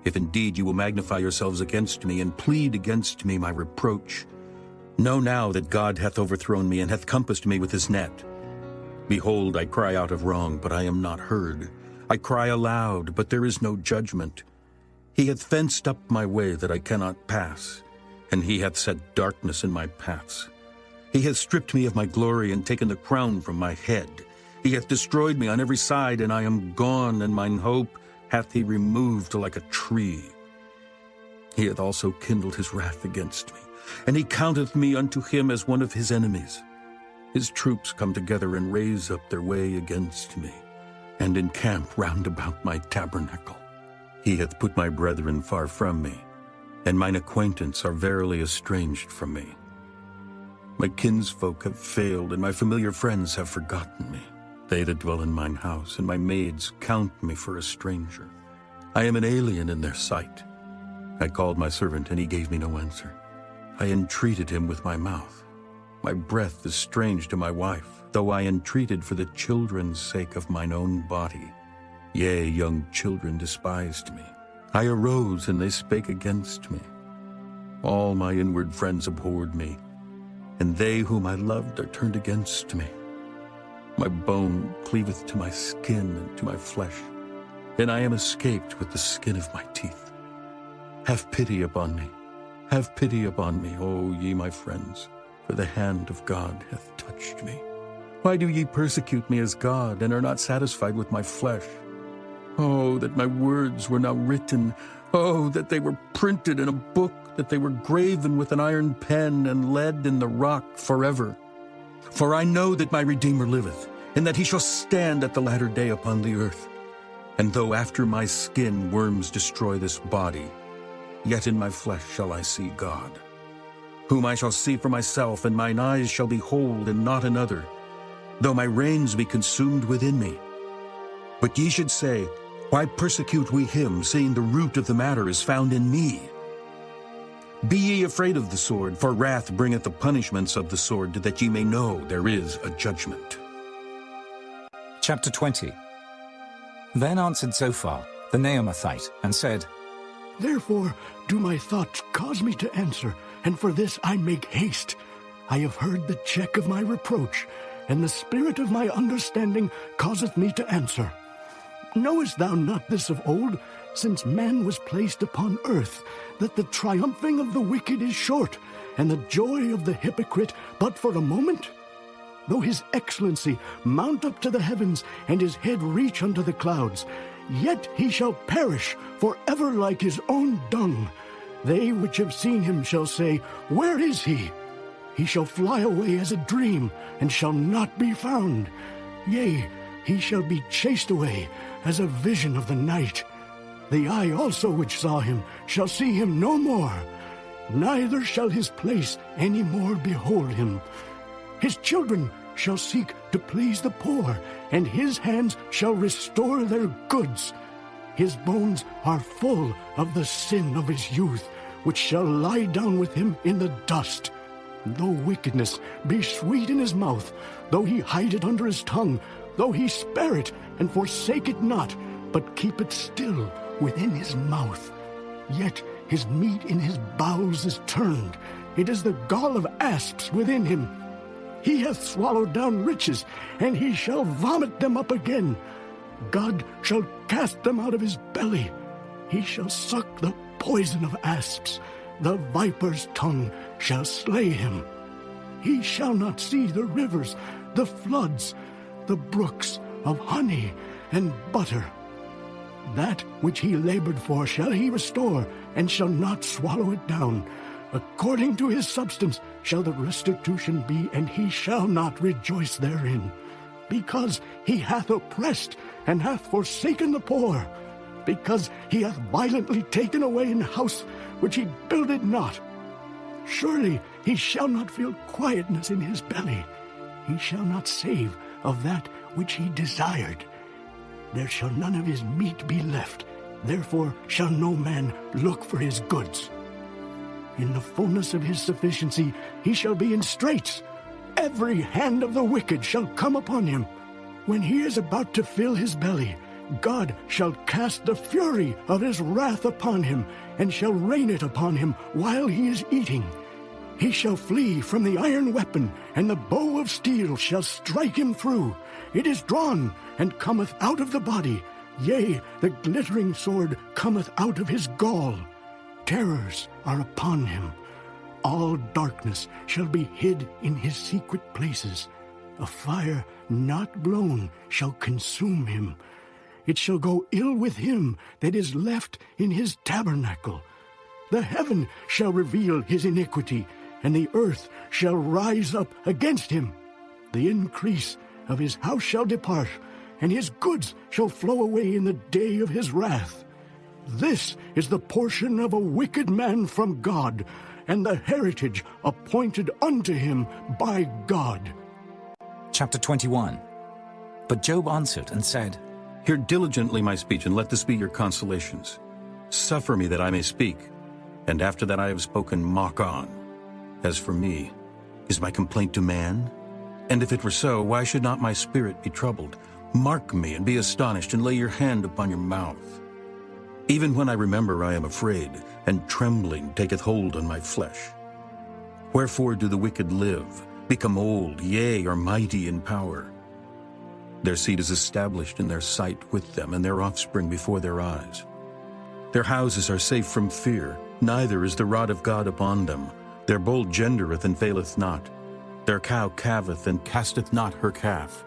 If indeed you will magnify yourselves against me, and plead against me my reproach, know now that God hath overthrown me, and hath compassed me with his net. Behold, I cry out of wrong, but I am not heard. I cry aloud, but there is no judgment. He hath fenced up my way that I cannot pass, and he hath set darkness in my paths. He hath stripped me of my glory, and taken the crown from my head. He hath destroyed me on every side, and I am gone, and mine hope hath he removed like a tree. He hath also kindled his wrath against me, and he counteth me unto him as one of his enemies. His troops come together and raise up their way against me, and encamp round about my tabernacle. He hath put my brethren far from me, and mine acquaintance are verily estranged from me. My kinsfolk have failed, and my familiar friends have forgotten me. They that dwell in mine house, and my maids count me for a stranger. I am an alien in their sight. I called my servant, and he gave me no answer. I entreated him with my mouth. My breath is strange to my wife, though I entreated for the children's sake of mine own body. Yea, young children despised me. I arose, and they spake against me. All my inward friends abhorred me, and they whom I loved are turned against me. My bone cleaveth to my skin and to my flesh, and I am escaped with the skin of my teeth. Have pity upon me. Have pity upon me, O ye my friends, for the hand of God hath touched me. Why do ye persecute me as God, and are not satisfied with my flesh? Oh, that my words were now written. Oh, that they were printed in a book, that they were graven with an iron pen and lead in the rock forever. For I know that my Redeemer liveth, and that he shall stand at the latter day upon the earth. And though after my skin worms destroy this body, yet in my flesh shall I see God, whom I shall see for myself, and mine eyes shall behold, and not another, though my reins be consumed within me. But ye should say, why persecute we him, seeing the root of the matter is found in me? Be ye afraid of the sword, for wrath bringeth the punishments of the sword, that ye may know there is a judgment. Chapter 20. Then answered Zophar, the Naamathite, and said, Therefore do my thoughts cause me to answer, and for this I make haste. I have heard the check of my reproach, and the spirit of my understanding causeth me to answer. Knowest thou not this of old, since man was placed upon earth, that the triumphing of the wicked is short, and the joy of the hypocrite but for a moment? Though his excellency mount up to the heavens, and his head reach unto the clouds, yet he shall perish forever like his own dung. They which have seen him shall say, Where is he? He shall fly away as a dream, and shall not be found. Yea, he shall be chased away as a vision of the night. The eye also which saw him shall see him no more, neither shall his place any more behold him. His children shall seek to please the poor, and his hands shall restore their goods. His bones are full of the sin of his youth, which shall lie down with him in the dust. Though wickedness be sweet in his mouth, though he hide it under his tongue, though he spare it and forsake it not, but keep it still within his mouth, yet his meat in his bowels is turned. It is the gall of asps within him. He hath swallowed down riches, and he shall vomit them up again. God shall cast them out of his belly. He shall suck the poison of asps. The viper's tongue shall slay him. He shall not see the rivers, the floods, the brooks of honey and butter. That which he labored for shall he restore, and shall not swallow it down. According to his substance shall the restitution be, and he shall not rejoice therein. Because he hath oppressed, and hath forsaken the poor. Because he hath violently taken away an house which he builded not. Surely he shall not feel quietness in his belly. He shall not save of that which he desired. There shall none of his meat be left. Therefore shall no man look for his goods. In the fullness of his sufficiency he shall be in straits. Every hand of the wicked shall come upon him. When he is about to fill his belly, God shall cast the fury of his wrath upon him, and shall rain it upon him while he is eating. He shall flee from the iron weapon, and the bow of steel shall strike him through. It is drawn, and cometh out of the body. Yea, the glittering sword cometh out of his gall. Terrors are upon him. all darkness shall be hid in his secret places. A fire not blown shall consume him. It shall go ill with him that is left in his tabernacle. The heaven shall reveal his iniquity, and the earth shall rise up against him. The increase of his house shall depart, and his goods shall flow away in the day of his wrath. This is the portion of a wicked man from God, and the heritage appointed unto him by God. Chapter 21. But Job answered and said, Hear diligently my speech, and let this be your consolations. Suffer me that I may speak, and after that I have spoken, mock on. As for me, is my complaint to man? And if it were so, why should not my spirit be troubled? Mark me and be astonished, and lay your hand upon your mouth. Even when I remember, I am afraid, and trembling taketh hold on my flesh. Wherefore do the wicked live, become old, yea, are mighty in power? Their seed is established in their sight with them, and their offspring before their eyes. Their houses are safe from fear, neither is the rod of God upon them. Their bull gendereth and faileth not. Their cow calveth and casteth not her calf.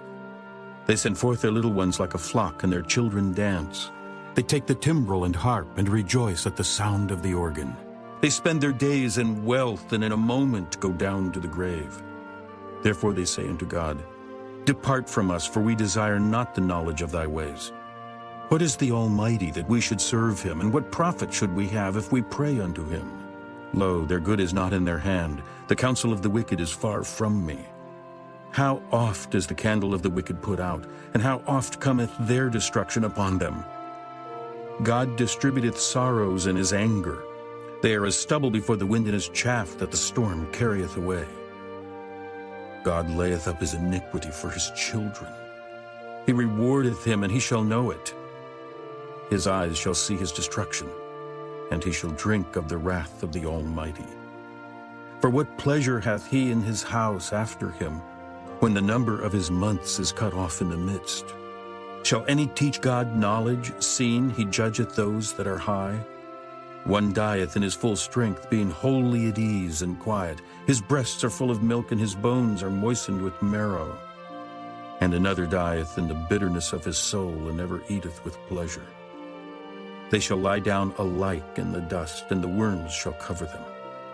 They send forth their little ones like a flock, and their children dance. They take the timbrel and harp, and rejoice at the sound of the organ. They spend their days in wealth, and in a moment go down to the grave. Therefore they say unto God, Depart from us, for we desire not the knowledge of thy ways. What is the Almighty that we should serve him, and what profit should we have if we pray unto him? Lo, their good is not in their hand, the counsel of the wicked is far from me. How oft is the candle of the wicked put out, and how oft cometh their destruction upon them? God distributeth sorrows in his anger. They are as stubble before the wind, and as chaff that the storm carrieth away. God layeth up his iniquity for his children. He rewardeth him, and he shall know it. His eyes shall see his destruction, and he shall drink of the wrath of the Almighty. For what pleasure hath he in his house after him, when the number of his months is cut off in the midst? Shall any teach God knowledge, seeing he judgeth those that are high? One dieth in his full strength, being wholly at ease and quiet. His breasts are full of milk, and his bones are moistened with marrow. And another dieth in the bitterness of his soul, and never eateth with pleasure. They shall lie down alike in the dust, and the worms shall cover them.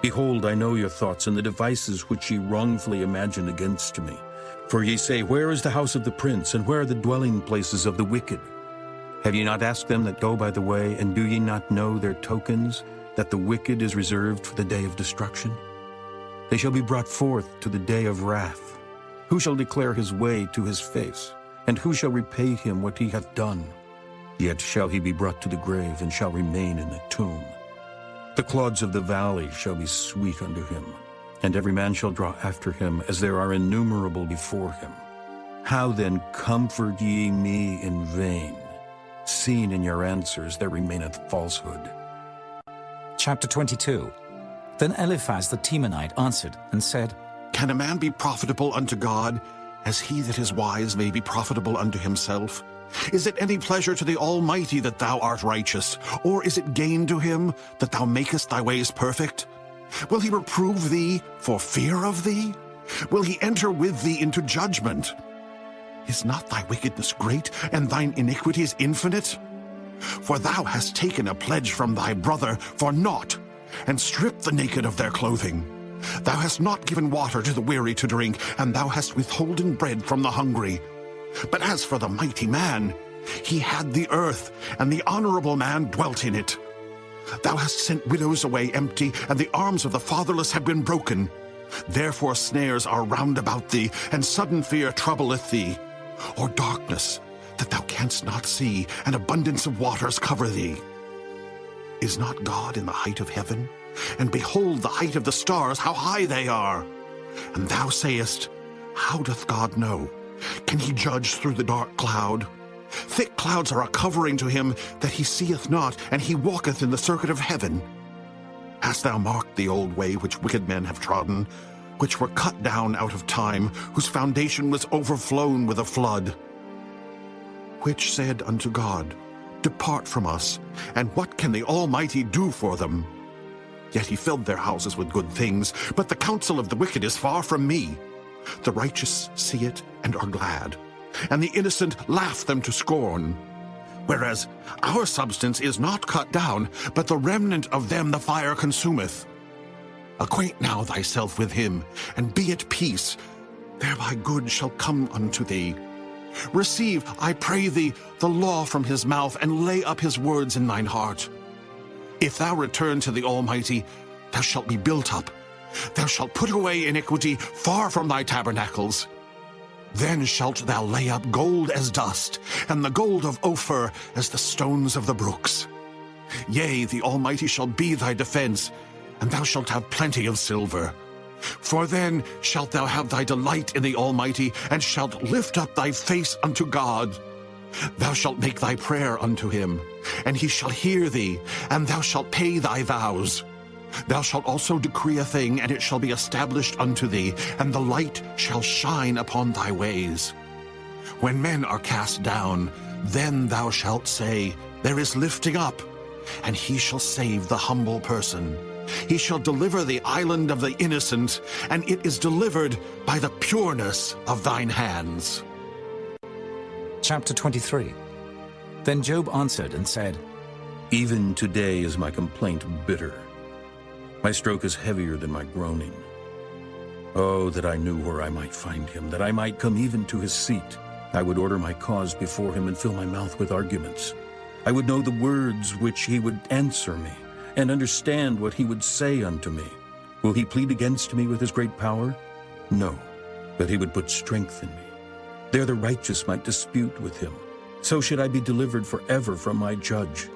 Behold, I know your thoughts, and the devices which ye wrongfully imagine against me. For ye say, Where is the house of the prince, and where are the dwelling places of the wicked? Have ye not asked them that go by the way, and do ye not know their tokens, that the wicked is reserved for the day of destruction? They shall be brought forth to the day of wrath. Who shall declare his way to his face? And who shall repay him what he hath done? Yet shall he be brought to the grave, and shall remain in the tomb. The clods of the valley shall be sweet unto him, and every man shall draw after him, as there are innumerable before him. How then comfort ye me in vain? Seeing in your answers there remaineth falsehood. Chapter 22. Then Eliphaz the Temanite answered and said, Can a man be profitable unto God, as he that is wise may be profitable unto himself? Is it any pleasure to the Almighty that thou art righteous? Or is it gain to him that thou makest thy ways perfect? Will he reprove thee for fear of thee? Will he enter with thee into judgment? Is not thy wickedness great, and thine iniquities infinite? For thou hast taken a pledge from thy brother for naught, and stripped the naked of their clothing. Thou hast not given water to the weary to drink, and thou hast withholden bread from the hungry. But as for the mighty man, he had the earth, and the honorable man dwelt in it. Thou hast sent widows away empty, and the arms of the fatherless have been broken. Therefore snares are round about thee, and sudden fear troubleth thee. Or darkness, that thou canst not see, and abundance of waters cover thee. Is not God in the height of heaven? And behold the height of the stars, how high they are! And thou sayest, How doth God know? Can he judge through the dark cloud? Thick clouds are a covering to him that he seeth not, and he walketh in the circuit of heaven. Hast thou marked the old way which wicked men have trodden, which were cut down out of time, whose foundation was overflown with a flood? Which said unto God, Depart from us, and what can the Almighty do for them? Yet he filled their houses with good things, but the counsel of the wicked is far from me. The righteous see it and are glad, and the innocent laugh them to scorn. Whereas our substance is not cut down, but the remnant of them the fire consumeth. Acquaint now thyself with him, and be at peace, thereby good shall come unto thee. Receive, I pray thee, the law from his mouth, and lay up his words in thine heart. If thou return to the Almighty, thou shalt be built up. Thou shalt put away iniquity far from thy tabernacles. Then shalt thou lay up gold as dust, and the gold of Ophir as the stones of the brooks. Yea, the Almighty shall be thy defense, and thou shalt have plenty of silver. For then shalt thou have thy delight in the Almighty, and shalt lift up thy face unto God. Thou shalt make thy prayer unto him, and he shall hear thee, and thou shalt pay thy vows. Thou shalt also decree a thing, and it shall be established unto thee, and the light shall shine upon thy ways. When men are cast down, then thou shalt say, There is lifting up, and he shall save the humble person. He shall deliver the island of the innocent, and it is delivered by the pureness of thine hands. Chapter 23. Then Job answered and said, Even today is my complaint bitter. My stroke is heavier than my groaning. Oh, that I knew where I might find him, that I might come even to his seat. I would order my cause before him and fill my mouth with arguments. I would know the words which he would answer me, and understand what he would say unto me. Will he plead against me with his great power? No, but he would put strength in me. There the righteous might dispute with him. So should I be delivered forever from my judge.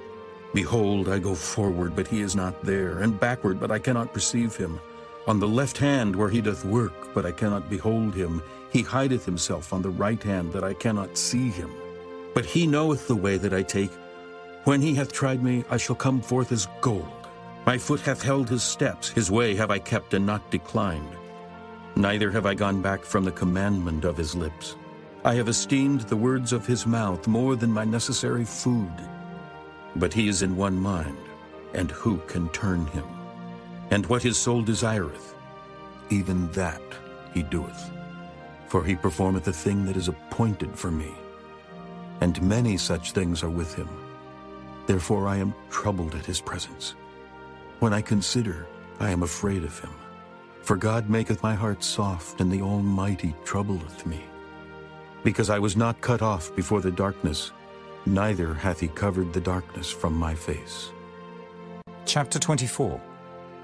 Behold, I go forward, but he is not there, and backward, but I cannot perceive him. On the left hand where he doth work, but I cannot behold him. He hideth himself on the right hand, that I cannot see him. But he knoweth the way that I take. When he hath tried me, I shall come forth as gold. My foot hath held his steps, his way have I kept and not declined. Neither have I gone back from the commandment of his lips. I have esteemed the words of his mouth more than my necessary food. But he is in one mind, and who can turn him? And what his soul desireth, even that he doeth. For he performeth a thing that is appointed for me, and many such things are with him. Therefore I am troubled at his presence. When I consider, I am afraid of him. For God maketh my heart soft, and the Almighty troubleth me. Because I was not cut off before the darkness, neither hath he covered the darkness from my face. Chapter 24.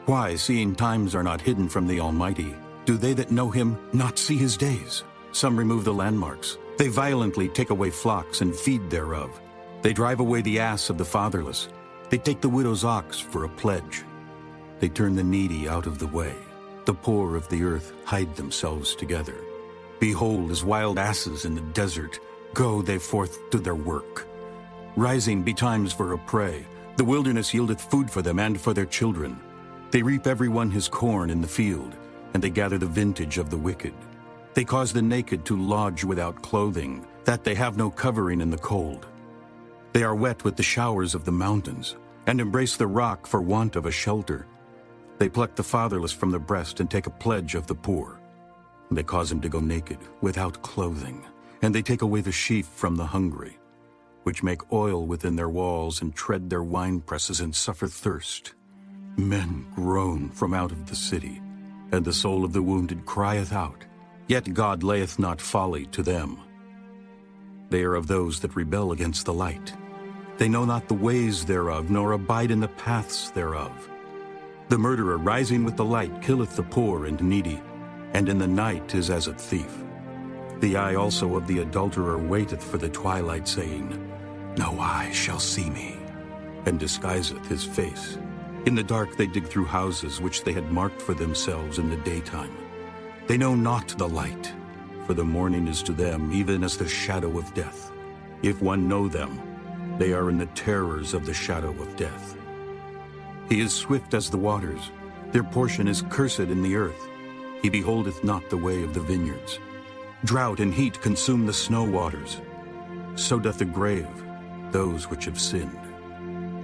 Why, seeing times are not hidden from the Almighty, do they that know him not see his days? Some remove the landmarks. They violently take away flocks and feed thereof. They drive away the ass of the fatherless. They take the widow's ox for a pledge. They turn the needy out of the way. The poor of the earth hide themselves together. Behold, as wild asses in the desert, go they forth to their work. Rising betimes for a prey, the wilderness yieldeth food for them and for their children. They reap every one his corn in the field, and they gather the vintage of the wicked. They cause the naked to lodge without clothing, that they have no covering in the cold. They are wet with the showers of the mountains, and embrace the rock for want of a shelter. They pluck the fatherless from the breast and take a pledge of the poor. They cause him to go naked, without clothing, and they take away the sheaf from the hungry, which make oil within their walls and tread their winepresses and suffer thirst. Men groan from out of the city, and the soul of the wounded crieth out. Yet God layeth not folly to them. They are of those that rebel against the light. They know not the ways thereof, nor abide in the paths thereof. The murderer rising with the light killeth the poor and needy, and in the night is as a thief. The eye also of the adulterer waiteth for the twilight, saying, No eye shall see me, and disguiseth his face. In the dark they dig through houses which they had marked for themselves in the daytime. They know not the light, for the morning is to them even as the shadow of death. If one know them, they are in the terrors of the shadow of death. He is swift as the waters, their portion is cursed in the earth. He beholdeth not the way of the vineyards. Drought and heat consume the snow waters. So doth the grave those which have sinned.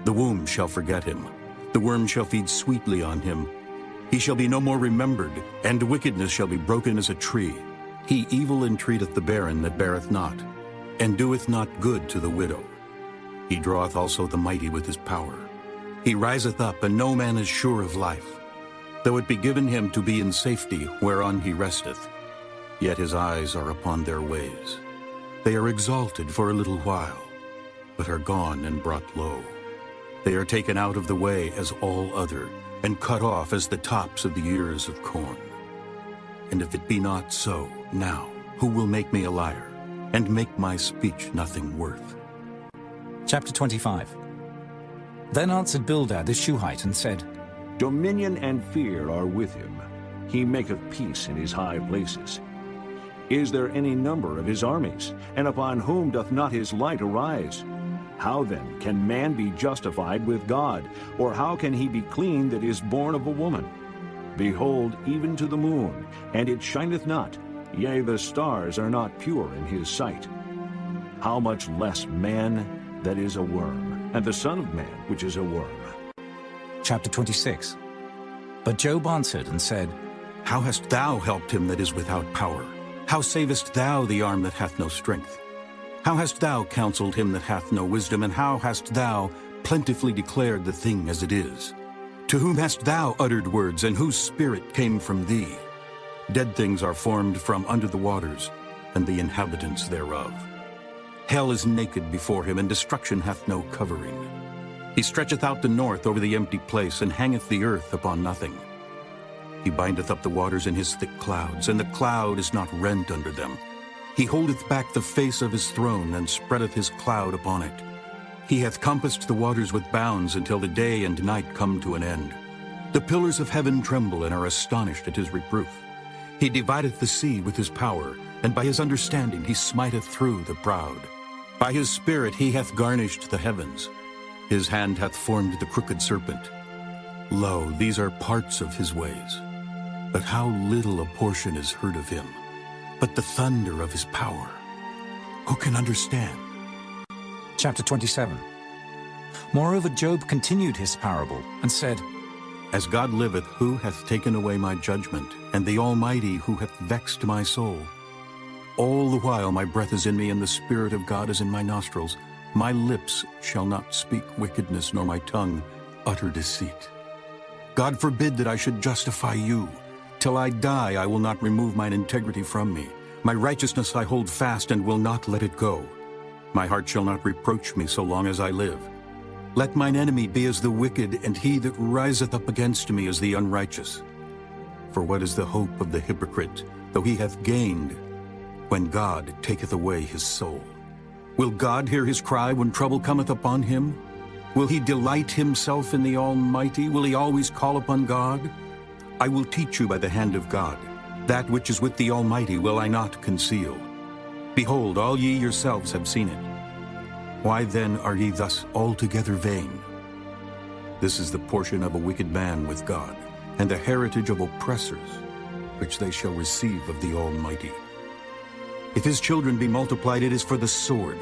The womb shall forget him. The worm shall feed sweetly on him. He shall be no more remembered, and wickedness shall be broken as a tree. He evil entreateth the barren that beareth not, and doeth not good to the widow. He draweth also the mighty with his power. He riseth up, and no man is sure of life. Though it be given him to be in safety, whereon he resteth, yet his eyes are upon their ways. They are exalted for a little while, but are gone and brought low. They are taken out of the way as all other, and cut off as the tops of the ears of corn. And if it be not so, now, who will make me a liar, and make my speech nothing worth? Chapter 25. Then answered Bildad the Shuhite and said, Dominion and fear are with him. He maketh peace in his high places. Is there any number of his armies? And upon whom doth not his light arise? How then can man be justified with God? Or how can he be clean that is born of a woman? Behold, even to the moon, and it shineth not, yea, the stars are not pure in his sight. How much less man that is a worm, and the Son of Man which is a worm? Chapter 26. But Job answered and said, How hast thou helped him that is without power? How savest thou the arm that hath no strength? How hast thou counseled him that hath no wisdom, and how hast thou plentifully declared the thing as it is? To whom hast thou uttered words, and whose spirit came from thee? Dead things are formed from under the waters, and the inhabitants thereof. Hell is naked before him, and destruction hath no covering. He stretcheth out the north over the empty place, and hangeth the earth upon nothing. He bindeth up the waters in his thick clouds, and the cloud is not rent under them. He holdeth back the face of his throne, and spreadeth his cloud upon it. He hath compassed the waters with bounds until the day and night come to an end. The pillars of heaven tremble and are astonished at his reproof. He divideth the sea with his power, and by his understanding he smiteth through the proud. By his spirit he hath garnished the heavens. His hand hath formed the crooked serpent. Lo, these are parts of his ways. But how little a portion is heard of him. But the thunder of his power, who can understand? Chapter 27. Moreover Job continued his parable, and said, As God liveth, who hath taken away my judgment, and the Almighty, who hath vexed my soul? All the while my breath is in me, and the Spirit of God is in my nostrils. My lips shall not speak wickedness, nor my tongue utter deceit. God forbid that I should justify you. Till I die, I will not remove mine integrity from me. My righteousness I hold fast, and will not let it go. My heart shall not reproach me so long as I live. Let mine enemy be as the wicked, and he that riseth up against me as the unrighteous. For what is the hope of the hypocrite, though he hath gained, when God taketh away his soul? Will God hear his cry when trouble cometh upon him? Will he delight himself in the Almighty? Will he always call upon God? I will teach you by the hand of God. That which is with the Almighty will I not conceal. Behold, all ye yourselves have seen it. Why then are ye thus altogether vain? This is the portion of a wicked man with God, and the heritage of oppressors, which they shall receive of the Almighty. If his children be multiplied, it is for the sword,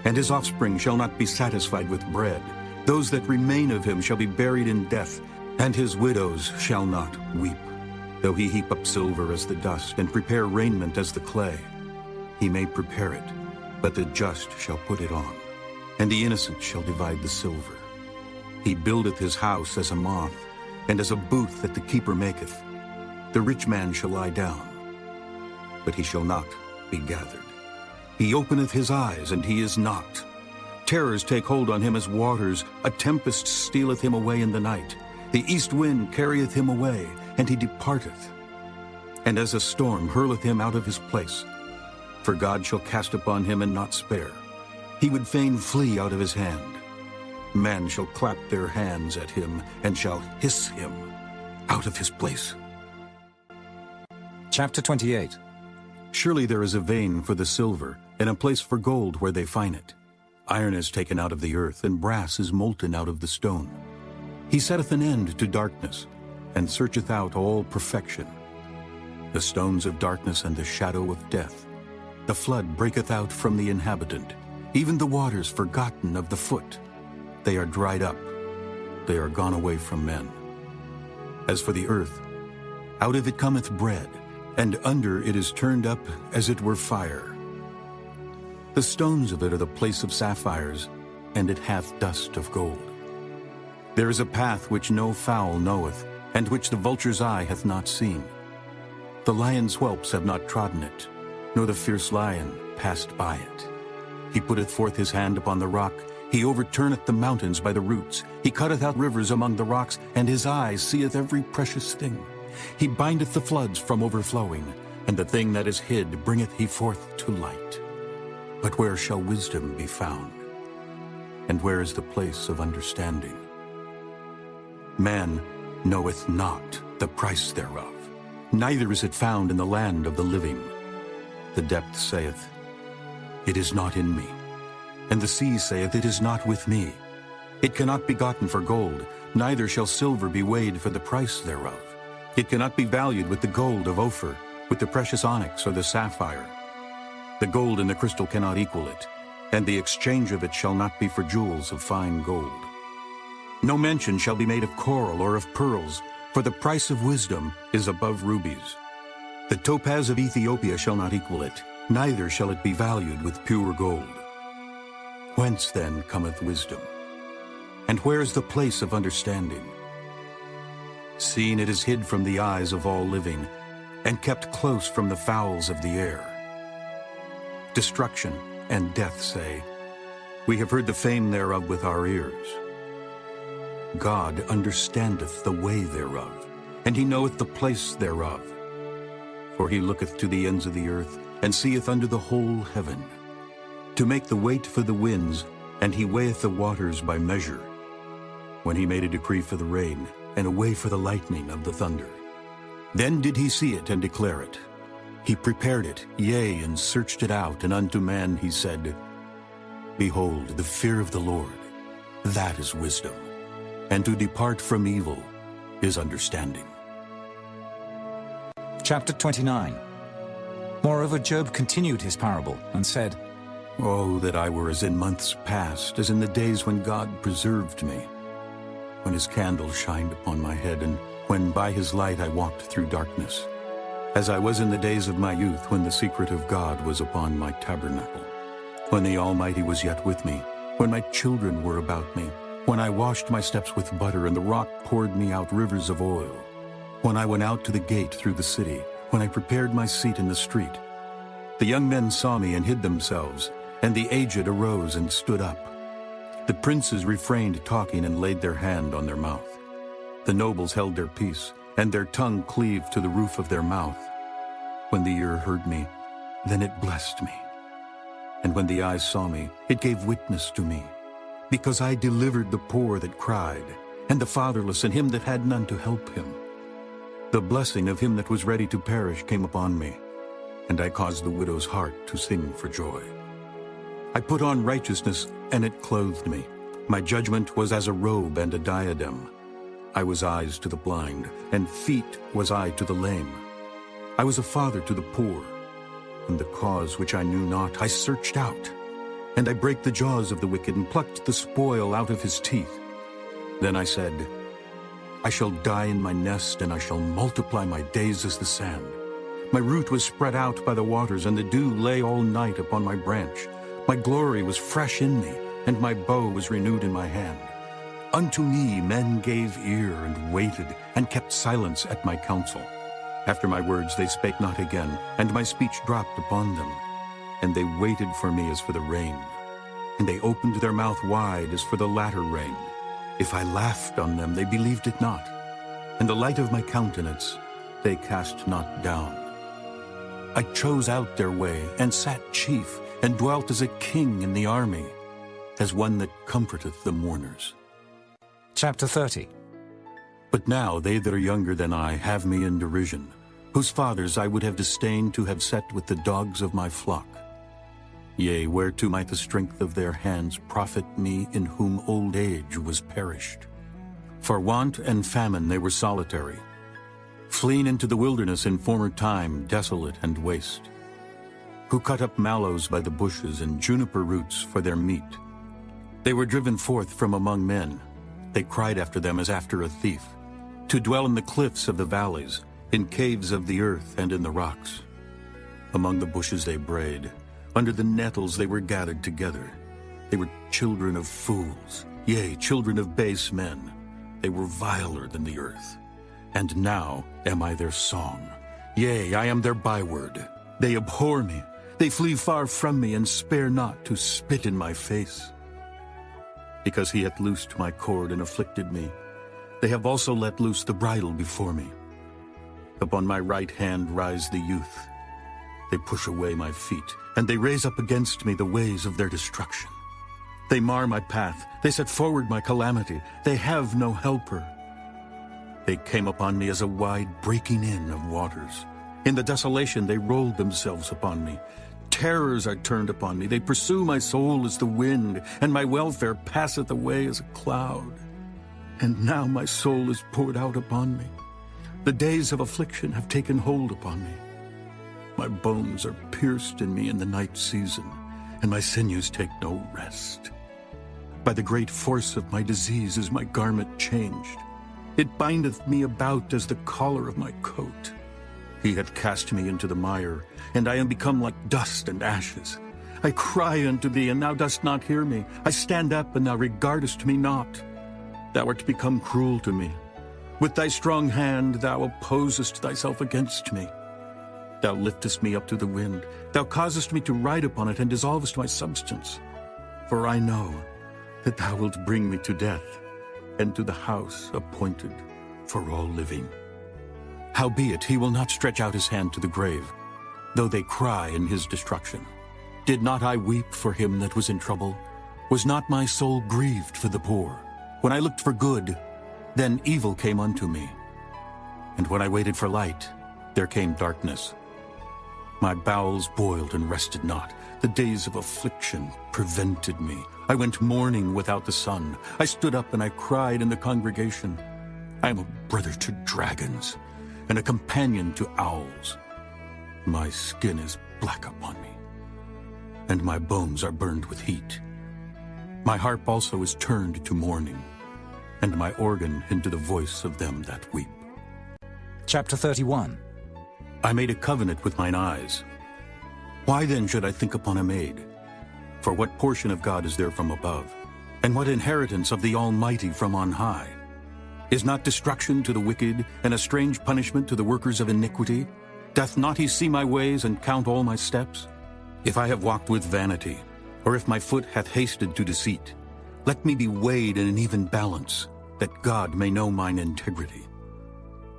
and his offspring shall not be satisfied with bread. Those that remain of him shall be buried in death, and his widows shall not weep. Though he heap up silver as the dust, and prepare raiment as the clay, he may prepare it, but the just shall put it on, and the innocent shall divide the silver. He buildeth his house as a moth, and as a booth that the keeper maketh. The rich man shall lie down, but he shall not be gathered. He openeth his eyes, and he is not. Terrors take hold on him as waters. A tempest stealeth him away in the night. The east wind carrieth him away, and he departeth. And as a storm hurleth him out of his place. For God shall cast upon him and not spare. He would fain flee out of his hand. Men shall clap their hands at him, and shall hiss him out of his place. Chapter 28. Surely there is a vein for the silver, and a place for gold where they find it. Iron is taken out of the earth, and brass is molten out of the stone. He setteth an end to darkness, and searcheth out all perfection. The stones of darkness and the shadow of death. The flood breaketh out from the inhabitant, even the waters forgotten of the foot. They are dried up. they are gone away from men. As for the earth, out of it cometh bread, and under it is turned up as it were fire. The stones of it are the place of sapphires, and it hath dust of gold. There is a path which no fowl knoweth, and which the vulture's eye hath not seen. The lion's whelps have not trodden it, nor the fierce lion passed by it. He putteth forth his hand upon the rock, he overturneth the mountains by the roots. He cutteth out rivers among the rocks, and his eye seeth every precious thing. He bindeth the floods from overflowing, and the thing that is hid bringeth he forth to light. But where shall wisdom be found? And where is the place of understanding? Man knoweth not the price thereof, neither is it found in the land of the living. The depth saith, It is not in me. And the sea saith, It is not with me. It cannot be gotten for gold, neither shall silver be weighed for the price thereof. It cannot be valued with the gold of Ophir, with the precious onyx or the sapphire. The gold and the crystal cannot equal it, and the exchange of it shall not be for jewels of fine gold. No mention shall be made of coral or of pearls, for the price of wisdom is above rubies. The topaz of Ethiopia shall not equal it, neither shall it be valued with pure gold. Whence then cometh wisdom? And where is the place of understanding? Seeing it is hid from the eyes of all living, and kept close from the fowls of the air. Destruction and death say, We have heard the fame thereof with our ears. God understandeth the way thereof, and he knoweth the place thereof. For he looketh to the ends of the earth, and seeth under the whole heaven, to make the weight for the winds, and he weigheth the waters by measure. When he made a decree for the rain, and a way for the lightning of the thunder. Then did he see it and declare it. He prepared it, yea, and searched it out, and unto man he said, Behold, the fear of the Lord, that is wisdom, and to depart from evil is understanding. Chapter 29. Moreover, Job continued his parable and said, Oh, that I were as in months past, as in the days when God preserved me, when his candle shined upon my head, and when by his light I walked through darkness, as I was in the days of my youth, when the secret of God was upon my tabernacle, when the Almighty was yet with me, when my children were about me, when I washed my steps with butter, and the rock poured me out rivers of oil, when I went out to the gate through the city, when I prepared my seat in the street. The young men saw me and hid themselves, and the aged arose and stood up. The princes refrained talking and laid their hand on their mouth. The nobles held their peace, and their tongue cleaved to the roof of their mouth. When the ear heard me, then it blessed me. And when the eyes saw me, it gave witness to me. Because I delivered the poor that cried, and the fatherless, and him that had none to help him. The blessing of him that was ready to perish came upon me, and I caused the widow's heart to sing for joy. I put on righteousness, and it clothed me. My judgment was as a robe and a diadem. I was eyes to the blind, and feet was I to the lame. I was a father to the poor, and the cause which I knew not I searched out. And I brake the jaws of the wicked, and plucked the spoil out of his teeth. Then I said, I shall die in my nest, and I shall multiply my days as the sand. My root was spread out by the waters, and the dew lay all night upon my branch. My glory was fresh in me, and my bow was renewed in my hand. Unto me men gave ear, and waited, and kept silence at my counsel. After my words they spake not again, and my speech dropped upon them. And they waited for me as for the rain, and they opened their mouth wide as for the latter rain. If I laughed on them, they believed it not, and the light of my countenance they cast not down. I chose out their way, and sat chief, and dwelt as a king in the army, as one that comforteth the mourners. Chapter 30. But now they that are younger than I have me in derision, whose fathers I would have disdained to have set with the dogs of my flock. Yea, whereto might the strength of their hands profit me, in whom old age was perished? For want and famine they were solitary, fleeing into the wilderness in former time, desolate and waste, who cut up mallows by the bushes, and juniper roots for their meat. They were driven forth from among men, They cried after them as after a thief, to dwell in the cliffs of the valleys, in caves of the earth and in the rocks. Among the bushes they brayed, under the nettles they were gathered together. They were children of fools, yea, children of base men. They were viler than the earth. And now am I their song. Yea, I am their byword. They abhor me. They flee far from me, and spare not to spit in my face. Because he hath loosed my cord and afflicted me, they have also let loose the bridle before me. Upon my right hand rise the youth. They push away my feet, and they raise up against me the ways of their destruction. They mar my path. They set forward my calamity. They have no helper. They came upon me as a wide breaking in of waters. In the desolation they rolled themselves upon me. Terrors are turned upon me. They pursue my soul as the wind, and my welfare passeth away as a cloud. And now my soul is poured out upon me. The days of affliction have taken hold upon me. My bones are pierced in me in the night season, and my sinews take no rest. By the great force of my disease is my garment changed. It bindeth me about as the collar of my coat. He hath cast me into the mire, and I am become like dust and ashes. I cry unto thee, and thou dost not hear me. I stand up, and thou regardest me not. Thou art become cruel to me. With thy strong hand thou opposest thyself against me. Thou liftest me up to the wind. Thou causest me to ride upon it, and dissolvest my substance. For I know that thou wilt bring me to death, and to the house appointed for all living. Howbeit he will not stretch out his hand to the grave, though they cry in his destruction. Did not I weep for him that was in trouble? Was not my soul grieved for the poor? When I looked for good, then evil came unto me. And when I waited for light, there came darkness. My bowels boiled and rested not. The days of affliction prevented me. I went mourning without the sun. I stood up and I cried in the congregation. I am a brother to dragons, and a companion to owls. My skin is black upon me, and my bones are burned with heat. My harp also is turned to mourning, and my organ into the voice of them that weep. Chapter 31. I made a covenant with mine eyes. Why then should I think upon a maid? For what portion of God is there from above? And what inheritance of the Almighty from on high? Is not destruction to the wicked, and a strange punishment to the workers of iniquity? Doth not he see my ways, and count all my steps? If I have walked with vanity, or if my foot hath hasted to deceit, let me be weighed in an even balance, that God may know mine integrity.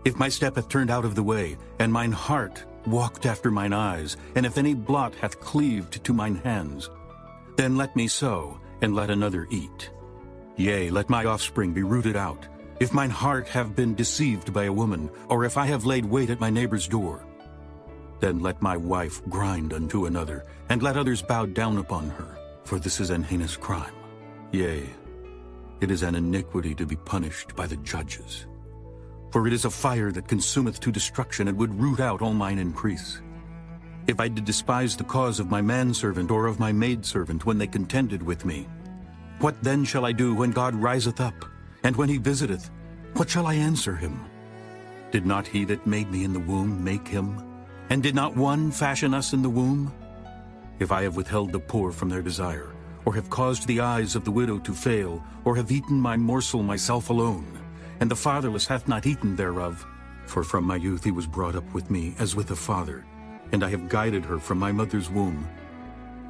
If my step hath turned out of the way, and mine heart walked after mine eyes, and if any blot hath cleaved to mine hands, then let me sow, and let another eat. Yea, let my offspring be rooted out. If mine heart have been deceived by a woman, or if I have laid wait at my neighbor's door, then let my wife grind unto another, and let others bow down upon her. For this is an heinous crime. Yea, it is an iniquity to be punished by the judges. For it is a fire that consumeth to destruction, and would root out all mine increase. If I did despise the cause of my manservant or of my maidservant when they contended with me, what then shall I do when God riseth up, and when he visiteth? What shall I answer him? Did not he that made me in the womb make him? And did not one fashion us in the womb? If I have withheld the poor from their desire, or have caused the eyes of the widow to fail, or have eaten my morsel myself alone, and the fatherless hath not eaten thereof, for from my youth he was brought up with me as with a father, and I have guided her from my mother's womb.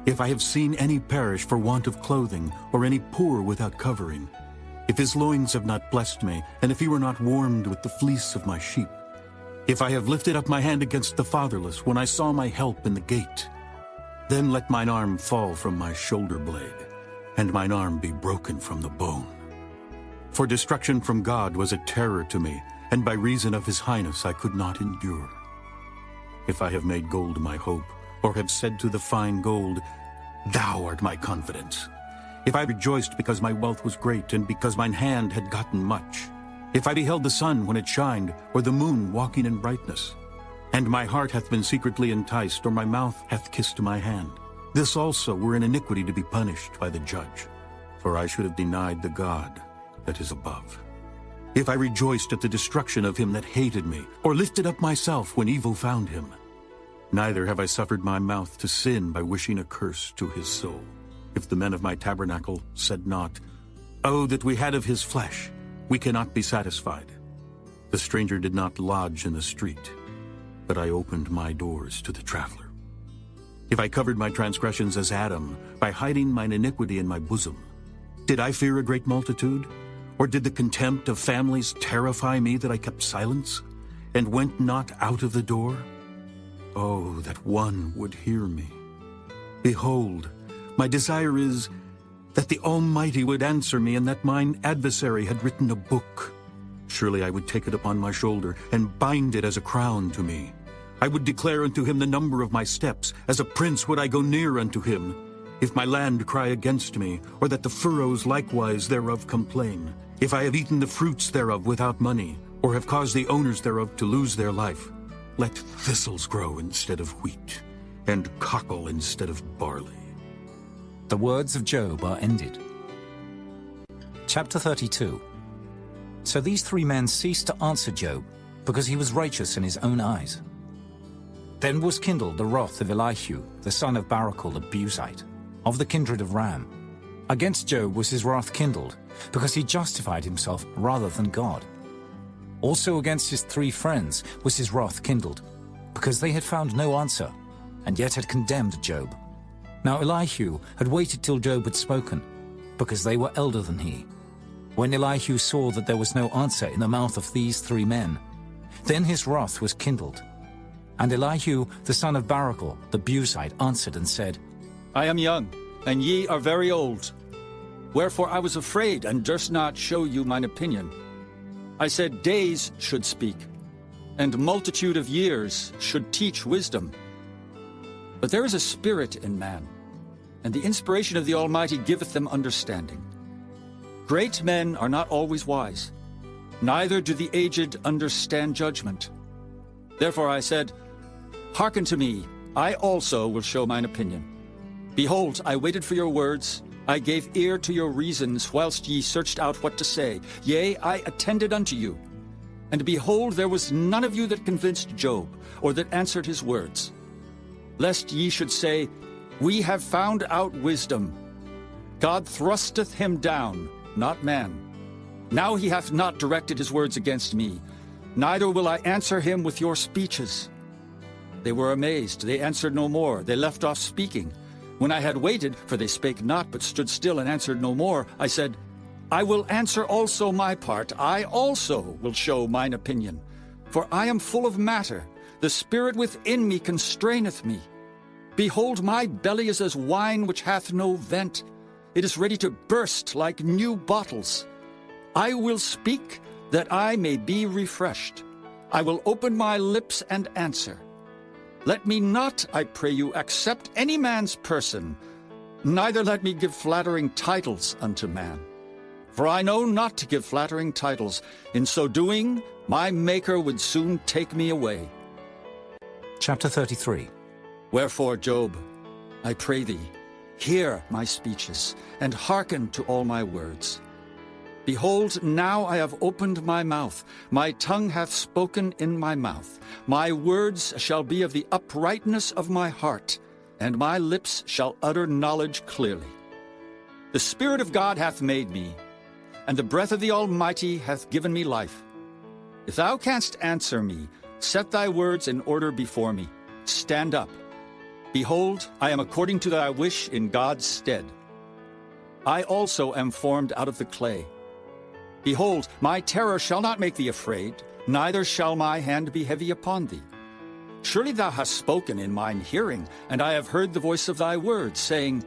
If I have seen any perish for want of clothing, or any poor without covering, if his loins have not blessed me, and if he were not warmed with the fleece of my sheep, if I have lifted up my hand against the fatherless when I saw my help in the gate, then let mine arm fall from my shoulder blade, and mine arm be broken from the bone. For destruction from God was a terror to me, and by reason of his highness I could not endure. If I have made gold my hope, or have said to the fine gold, Thou art my confidence. If I rejoiced because my wealth was great, and because mine hand had gotten much, if I beheld the sun when it shined, or the moon walking in brightness, and my heart hath been secretly enticed, or my mouth hath kissed my hand, this also were an iniquity to be punished by the judge. For I should have denied the God, that is above. If I rejoiced at the destruction of him that hated me, or lifted up myself when evil found him, neither have I suffered my mouth to sin by wishing a curse to his soul. If the men of my tabernacle said not, "Oh, that we had of his flesh," we cannot be satisfied. The stranger did not lodge in the street, but I opened my doors to the traveler. If I covered my transgressions as Adam, by hiding mine iniquity in my bosom, did I fear a great multitude? Or did the contempt of families terrify me that I kept silence, and went not out of the door? Oh, that one would hear me. Behold, my desire is that the Almighty would answer me, and that mine adversary had written a book. Surely I would take it upon my shoulder, and bind it as a crown to me. I would declare unto him the number of my steps. As a prince would I go near unto him. If my land cry against me, or that the furrows likewise thereof complain, if I have eaten the fruits thereof without money, or have caused the owners thereof to lose their life, let thistles grow instead of wheat, and cockle instead of barley. The words of Job are ended. Chapter 32. So these three men ceased to answer Job, because he was righteous in his own eyes. Then was kindled the wrath of Elihu, the son of Barachel the Buzite, of the kindred of Ram. Against Job was his wrath kindled, because he justified himself rather than God. Also against his three friends was his wrath kindled, because they had found no answer, and yet had condemned Job. Now Elihu had waited till Job had spoken, because they were elder than he. When Elihu saw that there was no answer in the mouth of these three men, then his wrath was kindled. And Elihu the son of Barachel the Buzite answered and said, I am young, and ye are very old. Wherefore I was afraid, and durst not show you mine opinion. I said, days should speak, and multitude of years should teach wisdom. But there is a spirit in man, and the inspiration of the Almighty giveth them understanding. Great men are not always wise, neither do the aged understand judgment. Therefore I said, Hearken to me, I also will show mine opinion. Behold, I waited for your words, I gave ear to your reasons, whilst ye searched out what to say. Yea, I attended unto you. And behold, there was none of you that convinced Job, or that answered his words. Lest ye should say, We have found out wisdom. God thrusteth him down, not man. Now he hath not directed his words against me, neither will I answer him with your speeches. They were amazed, they answered no more, they left off speaking. When I had waited, for they spake not, but stood still and answered no more, I said, I will answer also my part, I also will show mine opinion. For I am full of matter, the spirit within me constraineth me. Behold, my belly is as wine which hath no vent. It is ready to burst like new bottles. I will speak, that I may be refreshed. I will open my lips and answer. Let me not, I pray you, accept any man's person, neither let me give flattering titles unto man. For I know not to give flattering titles. In so doing, my Maker would soon take me away. Chapter 33. Wherefore, Job, I pray thee, hear my speeches, and hearken to all my words. Behold, now I have opened my mouth, my tongue hath spoken in my mouth. My words shall be of the uprightness of my heart, and my lips shall utter knowledge clearly. The Spirit of God hath made me, and the breath of the Almighty hath given me life. If thou canst answer me, set thy words in order before me. Stand up. Behold, I am according to thy wish in God's stead. I also am formed out of the clay. Behold, my terror shall not make thee afraid, neither shall my hand be heavy upon thee. Surely thou hast spoken in mine hearing, and I have heard the voice of thy words, saying,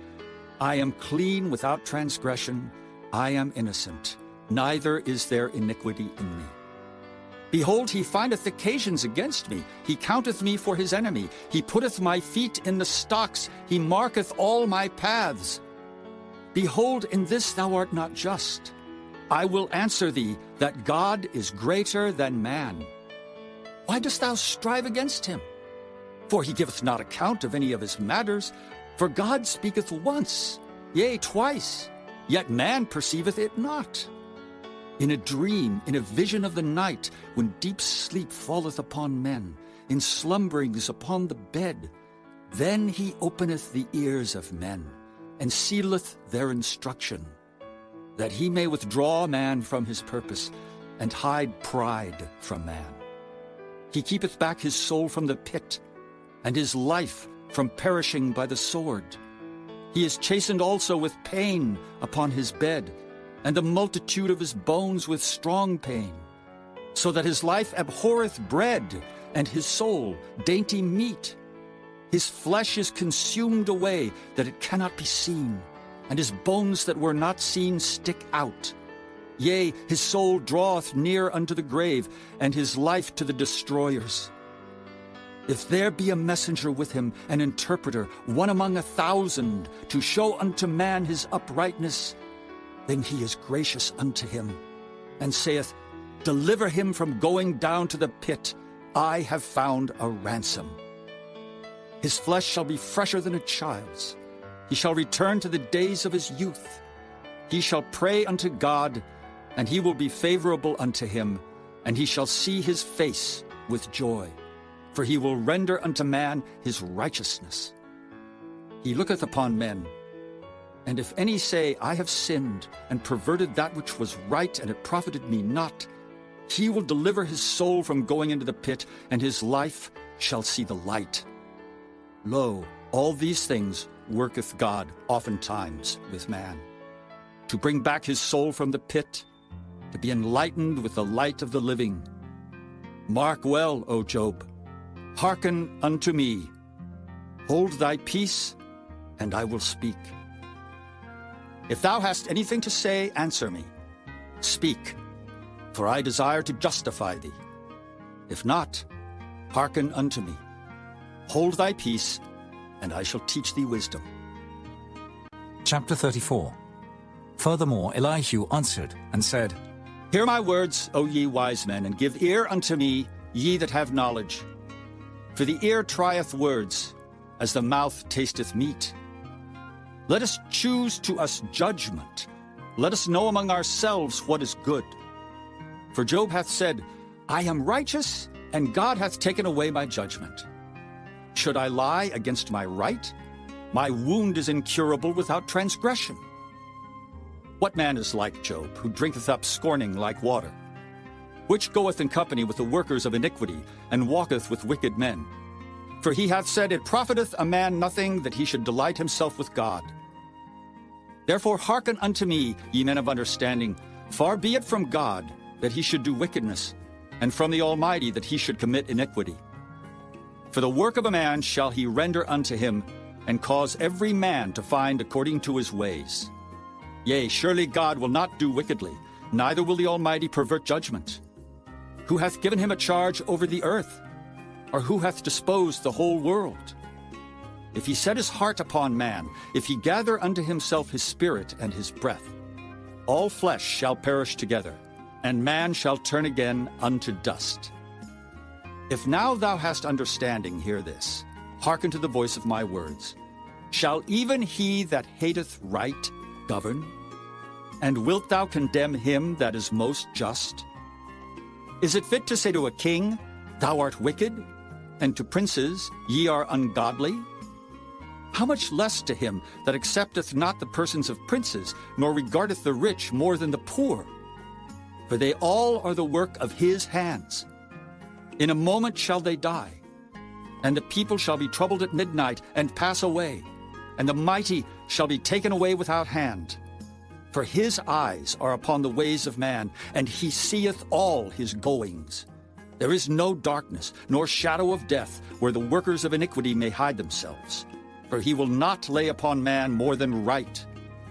I am clean without transgression, I am innocent, neither is there iniquity in me. Behold, he findeth occasions against me, he counteth me for his enemy, he putteth my feet in the stocks, he marketh all my paths. Behold, in this thou art not just. I will answer thee that God is greater than man. Why dost thou strive against him? For he giveth not account of any of his matters. For God speaketh once, yea, twice, yet man perceiveth it not. in a dream, in a vision of the night, when deep sleep falleth upon men, in slumberings upon the bed. Then he openeth the ears of men, and sealeth their instruction, that he may withdraw man from his purpose, and hide pride from man. He keepeth back his soul from the pit, and his life from perishing by the sword. He is chastened also with pain upon his bed, and the multitude of his bones with strong pain, so that his life abhorreth bread, and his soul dainty meat. His flesh is consumed away, that it cannot be seen, and his bones that were not seen stick out. Yea, his soul draweth near unto the grave, and his life to the destroyers. If there be a messenger with him, an interpreter, one among 1,000, to show unto man his uprightness, then he is gracious unto him, and saith, Deliver him from going down to the pit. I have found a ransom. His flesh shall be fresher than a child's. He shall return to the days of his youth. He shall pray unto God, and he will be favorable unto him, and he shall see his face with joy. For he will render unto man his righteousness. He looketh upon men, and if any say, I have sinned, and perverted that which was right, and it profited me not, he will deliver his soul from going into the pit, and his life shall see the light. Lo, all these things worketh God oftentimes with man, to bring back his soul from the pit, to be enlightened with the light of the living. Mark well, O Job, hearken unto me. Hold thy peace, and I will speak. If thou hast anything to say, answer me. Speak, for I desire to justify thee. If not, hearken unto me. Hold thy peace, and I shall teach thee wisdom. Chapter 34. Furthermore, Elihu answered and said, Hear my words, O ye wise men, and give ear unto me, ye that have knowledge. For the ear trieth words, as the mouth tasteth meat. Let us choose to us judgment. Let us know among ourselves what is good. For Job hath said, I am righteous, and God hath taken away my judgment. Should I lie against my right? My wound is incurable without transgression. What man is like Job, who drinketh up scorning like water? Which goeth in company with the workers of iniquity, and walketh with wicked men? For he hath said, It profiteth a man nothing that he should delight himself with God. Therefore hearken unto me, ye men of understanding. Far be it from God that he should do wickedness, and from the Almighty that he should commit iniquity. For the work of a man shall he render unto him, and cause every man to find according to his ways. Yea, surely God will not do wickedly, neither will the Almighty pervert judgment. Who hath given him a charge over the earth? Or who hath disposed the whole world? If he set his heart upon man, if he gather unto himself his spirit and his breath, all flesh shall perish together, and man shall turn again unto dust. If now thou hast understanding, hear this. Hearken to the voice of my words. Shall even he that hateth right govern? And wilt thou condemn him that is most just? Is it fit to say to a king, Thou art wicked, and to princes, Ye are ungodly? How much less to him that accepteth not the persons of princes, nor regardeth the rich more than the poor? For they all are the work of his hands. In a moment shall they die, and the people shall be troubled at midnight, and pass away, and the mighty shall be taken away without hand. For his eyes are upon the ways of man, and he seeth all his goings. There is no darkness, nor shadow of death, where the workers of iniquity may hide themselves. For he will not lay upon man more than right,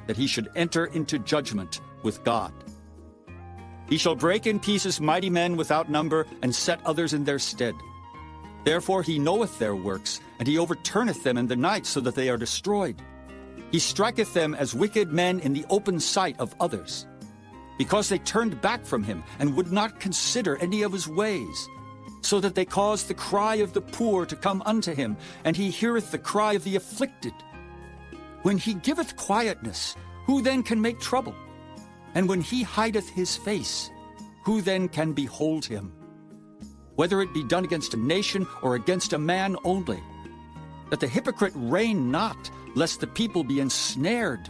that he should enter into judgment with God. He shall break in pieces mighty men without number, and set others in their stead. Therefore he knoweth their works, and he overturneth them in the night, so that they are destroyed. He striketh them as wicked men in the open sight of others, because they turned back from him, and would not consider any of his ways, so that they caused the cry of the poor to come unto him, and he heareth the cry of the afflicted. When he giveth quietness, who then can make trouble? And when he hideth his face, who then can behold him? Whether it be done against a nation or against a man only, that the hypocrite reign not, lest the people be ensnared.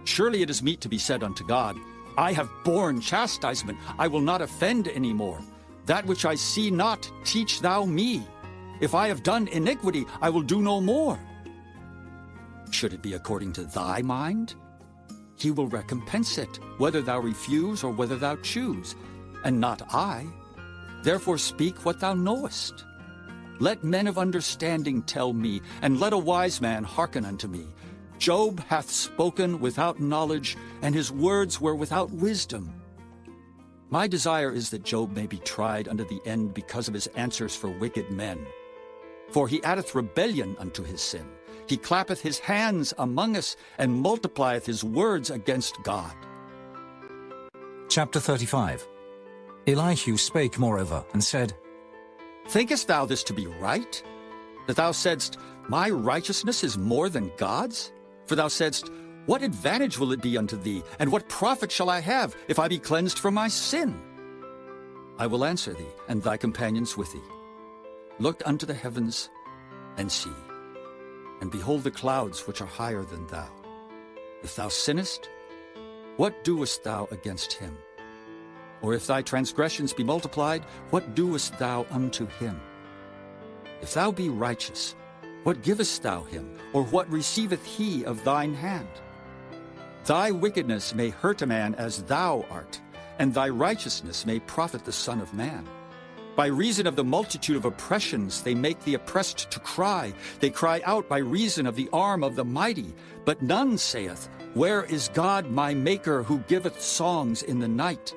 Surely it is meet to be said unto God, I have borne chastisement, I will not offend any more. That which I see not, teach thou me. If I have done iniquity, I will do no more. Should it be according to thy mind? He will recompense it, whether thou refuse or whether thou choose, and not I. Therefore speak what thou knowest. Let men of understanding tell me, and let a wise man hearken unto me. Job hath spoken without knowledge, and his words were without wisdom. My desire is that Job may be tried unto the end because of his answers for wicked men. For he addeth rebellion unto his sin. He clappeth his hands among us, and multiplieth his words against God. Chapter 35. Elihu spake moreover, and said, Thinkest thou this to be right? That thou saidst, My righteousness is more than God's? For thou saidst, What advantage will it be unto thee, and what profit shall I have, if I be cleansed from my sin? I will answer thee, and thy companions with thee. Look unto the heavens, and see, and behold the clouds which are higher than thou. If thou sinnest, what doest thou against him? Or if thy transgressions be multiplied, what doest thou unto him? If thou be righteous, what givest thou him, or what receiveth he of thine hand? Thy wickedness may hurt a man as thou art, and thy righteousness may profit the Son of Man. By reason of the multitude of oppressions they make the oppressed to cry. They cry out by reason of the arm of the mighty. But none saith, Where is God my Maker, who giveth songs in the night?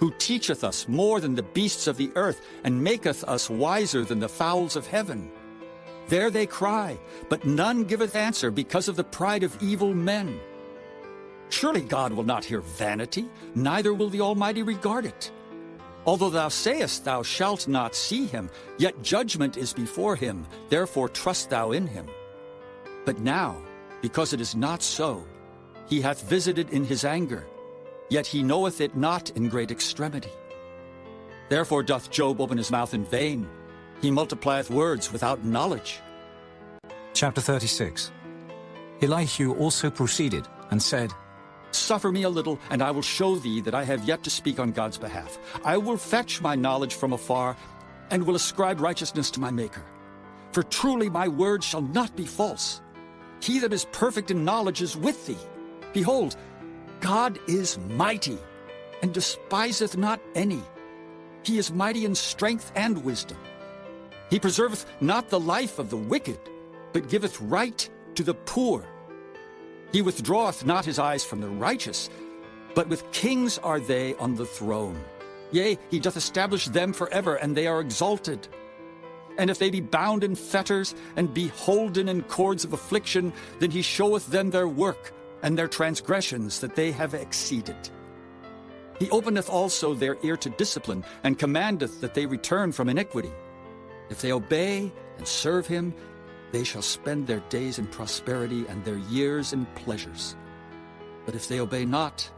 Who teacheth us more than the beasts of the earth, and maketh us wiser than the fowls of heaven? There they cry, but none giveth answer because of the pride of evil men. Surely God will not hear vanity, neither will the Almighty regard it. Although thou sayest thou shalt not see him, yet judgment is before him, therefore trust thou in him. But now, because it is not so, he hath visited in his anger, yet he knoweth it not in great extremity. Therefore doth Job open his mouth in vain. He multiplieth words without knowledge. Chapter 36. Elihu also proceeded, and said, Suffer me a little, and I will show thee that I have yet to speak on God's behalf. I will fetch my knowledge from afar, and will ascribe righteousness to my Maker. For truly my word shall not be false. He that is perfect in knowledge is with thee. Behold, God is mighty, and despiseth not any. He is mighty in strength and wisdom. He preserveth not the life of the wicked, but giveth right to the poor. He withdraweth not his eyes from the righteous, but with kings are they on the throne. Yea, he doth establish them forever, and they are exalted. And if they be bound in fetters, and be holden in cords of affliction, then he showeth them their work, and their transgressions that they have exceeded. He openeth also their ear to discipline, and commandeth that they return from iniquity. If they obey and serve him, they shall spend their days in prosperity, and their years in pleasures. But if they obey not,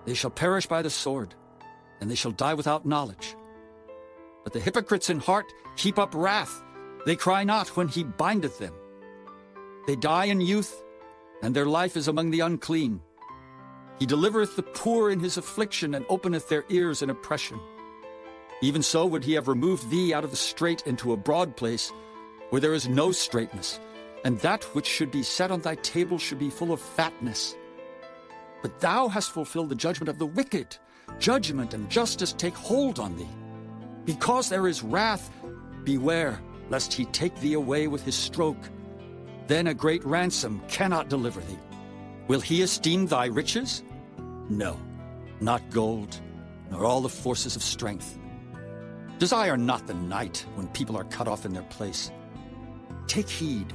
they shall perish by the sword, and they shall die without knowledge. But the hypocrites in heart heap up wrath. They cry not when he bindeth them. They die in youth, and their life is among the unclean. He delivereth the poor in his affliction, and openeth their ears in oppression. Even so would he have removed thee out of the strait into a broad place, where there is no straightness, and that which should be set on thy table should be full of fatness. But thou hast fulfilled the judgment of the wicked. Judgment and justice take hold on thee. Because there is wrath, beware, lest he take thee away with his stroke. Then a great ransom cannot deliver thee. Will he esteem thy riches? No, not gold, nor all the forces of strength. Desire not the night when people are cut off in their place. Take heed,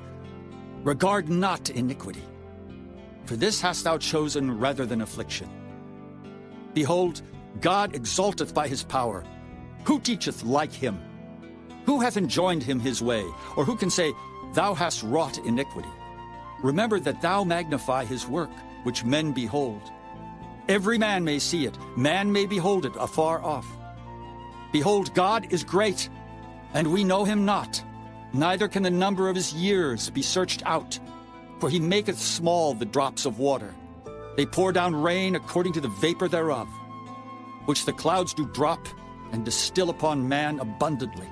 regard not iniquity, for this hast thou chosen rather than affliction. Behold, God exalteth by his power. Who teacheth like him? Who hath enjoined him his way? Or who can say, Thou hast wrought iniquity? Remember that thou magnify his work, which men behold. Every man may see it, man may behold it afar off. Behold, God is great, and we know him not, neither can the number of his years be searched out. For he maketh small the drops of water. They pour down rain according to the vapor thereof, which the clouds do drop and distill upon man abundantly.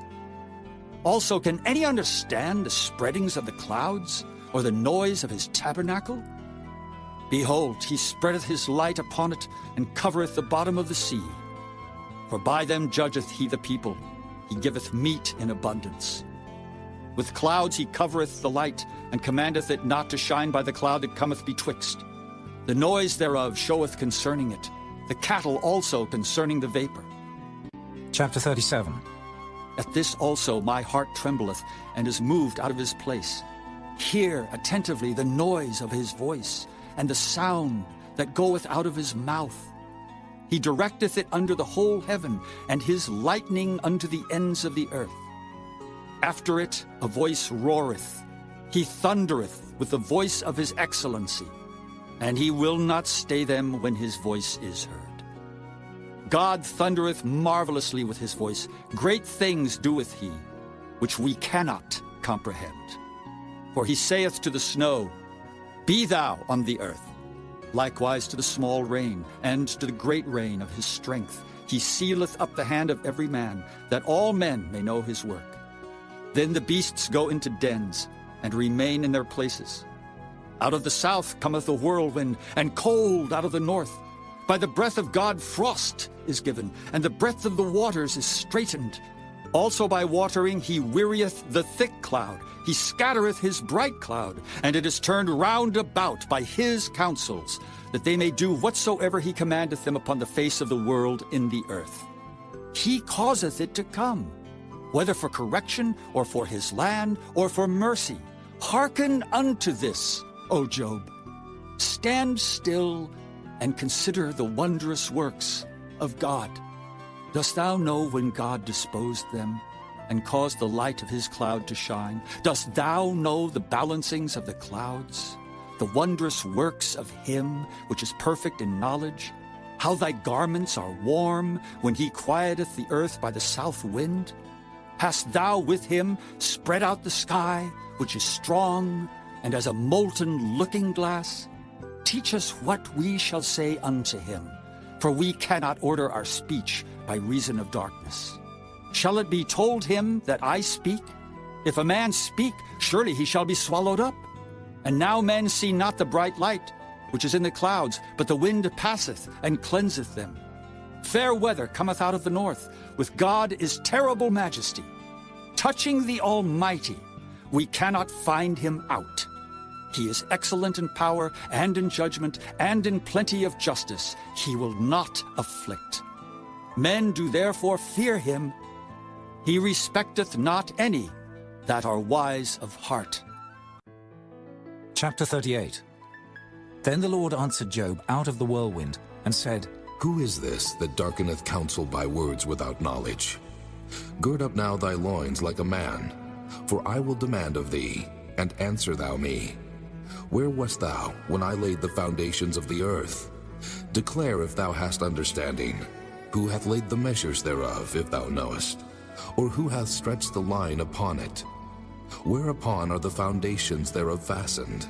Also, can any understand the spreadings of the clouds, or the noise of his tabernacle? Behold, he spreadeth his light upon it, and covereth the bottom of the sea. For by them judgeth he the people, he giveth meat in abundance. With clouds he covereth the light, and commandeth it not to shine by the cloud that cometh betwixt. The noise thereof showeth concerning it, the cattle also concerning the vapor. Chapter 37. At this also my heart trembleth, and is moved out of his place. Hear attentively the noise of his voice, and the sound that goeth out of his mouth. He directeth it under the whole heaven, and his lightning unto the ends of the earth. After it a voice roareth. He thundereth with the voice of his excellency, and he will not stay them when his voice is heard. God thundereth marvelously with his voice. Great things doeth he, which we cannot comprehend. For he saith to the snow, Be thou on the earth. Likewise to the small rain, and to the great rain of his strength. He sealeth up the hand of every man, that all men may know his work. Then the beasts go into dens, and remain in their places. Out of the south cometh a whirlwind, and cold out of the north. By the breath of God frost is given, and the breadth of the waters is straitened. Also by watering he wearieth the thick cloud. He scattereth his bright cloud, and it is turned round about by his counsels, that they may do whatsoever he commandeth them upon the face of the world in the earth. He causeth it to come, whether for correction, or for his land, or for mercy. Hearken unto this, O Job. Stand still and consider the wondrous works of God. Dost thou know when God disposed them, and caused the light of his cloud to shine? Dost thou know the balancings of the clouds, the wondrous works of him which is perfect in knowledge? How thy garments are warm when he quieteth the earth by the south wind? Hast thou with him spread out the sky, which is strong, and as a molten looking-glass? Teach us what we shall say unto him, for we cannot order our speech by reason of darkness. Shall it be told him that I speak? If a man speak, surely he shall be swallowed up. And now men see not the bright light, which is in the clouds, but the wind passeth and cleanseth them. Fair weather cometh out of the north. With God is terrible majesty. Touching the Almighty, we cannot find him out. He is excellent in power and in judgment and in plenty of justice. He will not afflict. Men do therefore fear him. He respecteth not any that are wise of heart. Chapter 38. Then the Lord answered Job out of the whirlwind, and said, Who is this that darkeneth counsel by words without knowledge? Gird up now thy loins like a man, for I will demand of thee, and answer thou me. Where wast thou when I laid the foundations of the earth? Declare if thou hast understanding. Who hath laid the measures thereof, if thou knowest? Or who hath stretched the line upon it? Whereupon are the foundations thereof fastened?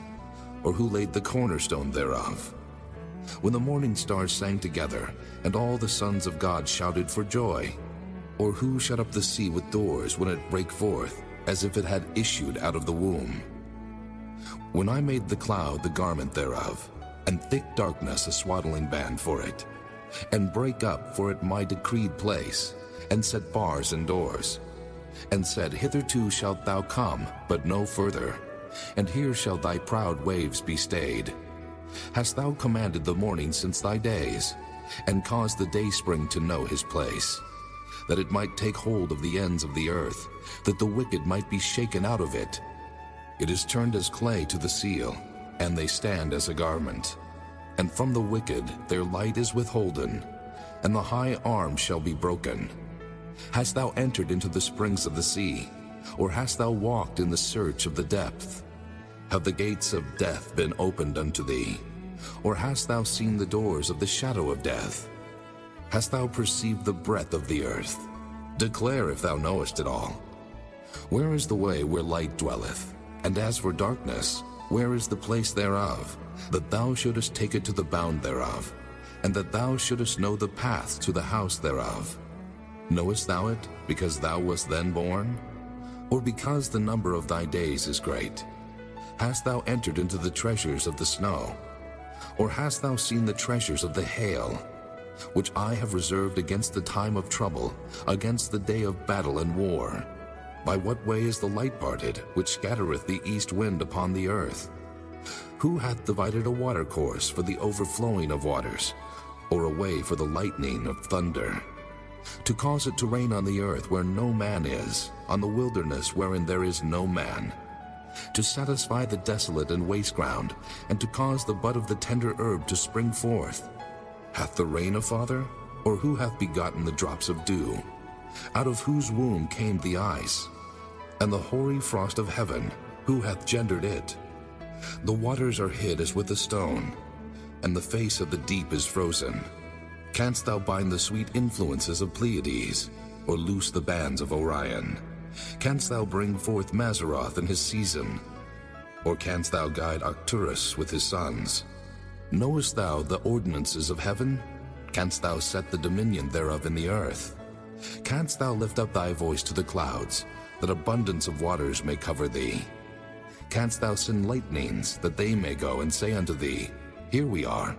Or who laid the cornerstone thereof? When the morning stars sang together, and all the sons of God shouted for joy? Or who shut up the sea with doors when it brake forth, as if it had issued out of the womb? When I made the cloud the garment thereof, and thick darkness a swaddling band for it, and brake up for it my decreed place, and set bars and doors, and said, Hitherto shalt thou come, but no further, and here shall thy proud waves be stayed. Hast thou commanded the morning since thy days, and caused the dayspring to know his place, that it might take hold of the ends of the earth, that the wicked might be shaken out of it? It is turned as clay to the seal, and they stand as a garment. And from the wicked their light is withholden, and the high arm shall be broken. Hast thou entered into the springs of the sea, or hast thou walked in the search of the depth? Have the gates of death been opened unto thee? Or hast thou seen the doors of the shadow of death? Hast thou perceived the breadth of the earth? Declare if thou knowest it all. Where is the way where light dwelleth? And as for darkness, where is the place thereof? That thou shouldest take it to the bound thereof, and that thou shouldest know the path to the house thereof. Knowest thou it, because thou wast then born? Or because the number of thy days is great? Hast thou entered into the treasures of the snow? Or hast thou seen the treasures of the hail, which I have reserved against the time of trouble, against the day of battle and war? By what way is the light parted, which scattereth the east wind upon the earth? Who hath divided a watercourse for the overflowing of waters, or a way for the lightning of thunder? To cause it to rain on the earth where no man is, on the wilderness wherein there is no man, to satisfy the desolate and waste ground, and to cause the bud of the tender herb to spring forth. Hath the rain a father, or who hath begotten the drops of dew? Out of whose womb came the ice? And the hoary frost of heaven, who hath gendered it? The waters are hid as with a stone, and the face of the deep is frozen. Canst thou bind the sweet influences of Pleiades, or loose the bands of Orion? Canst thou bring forth Mazzaroth in his season? Or canst thou guide Arcturus with his sons? Knowest thou the ordinances of heaven? Canst thou set the dominion thereof in the earth? Canst thou lift up thy voice to the clouds, that abundance of waters may cover thee? Canst thou send lightnings, that they may go and say unto thee, Here we are?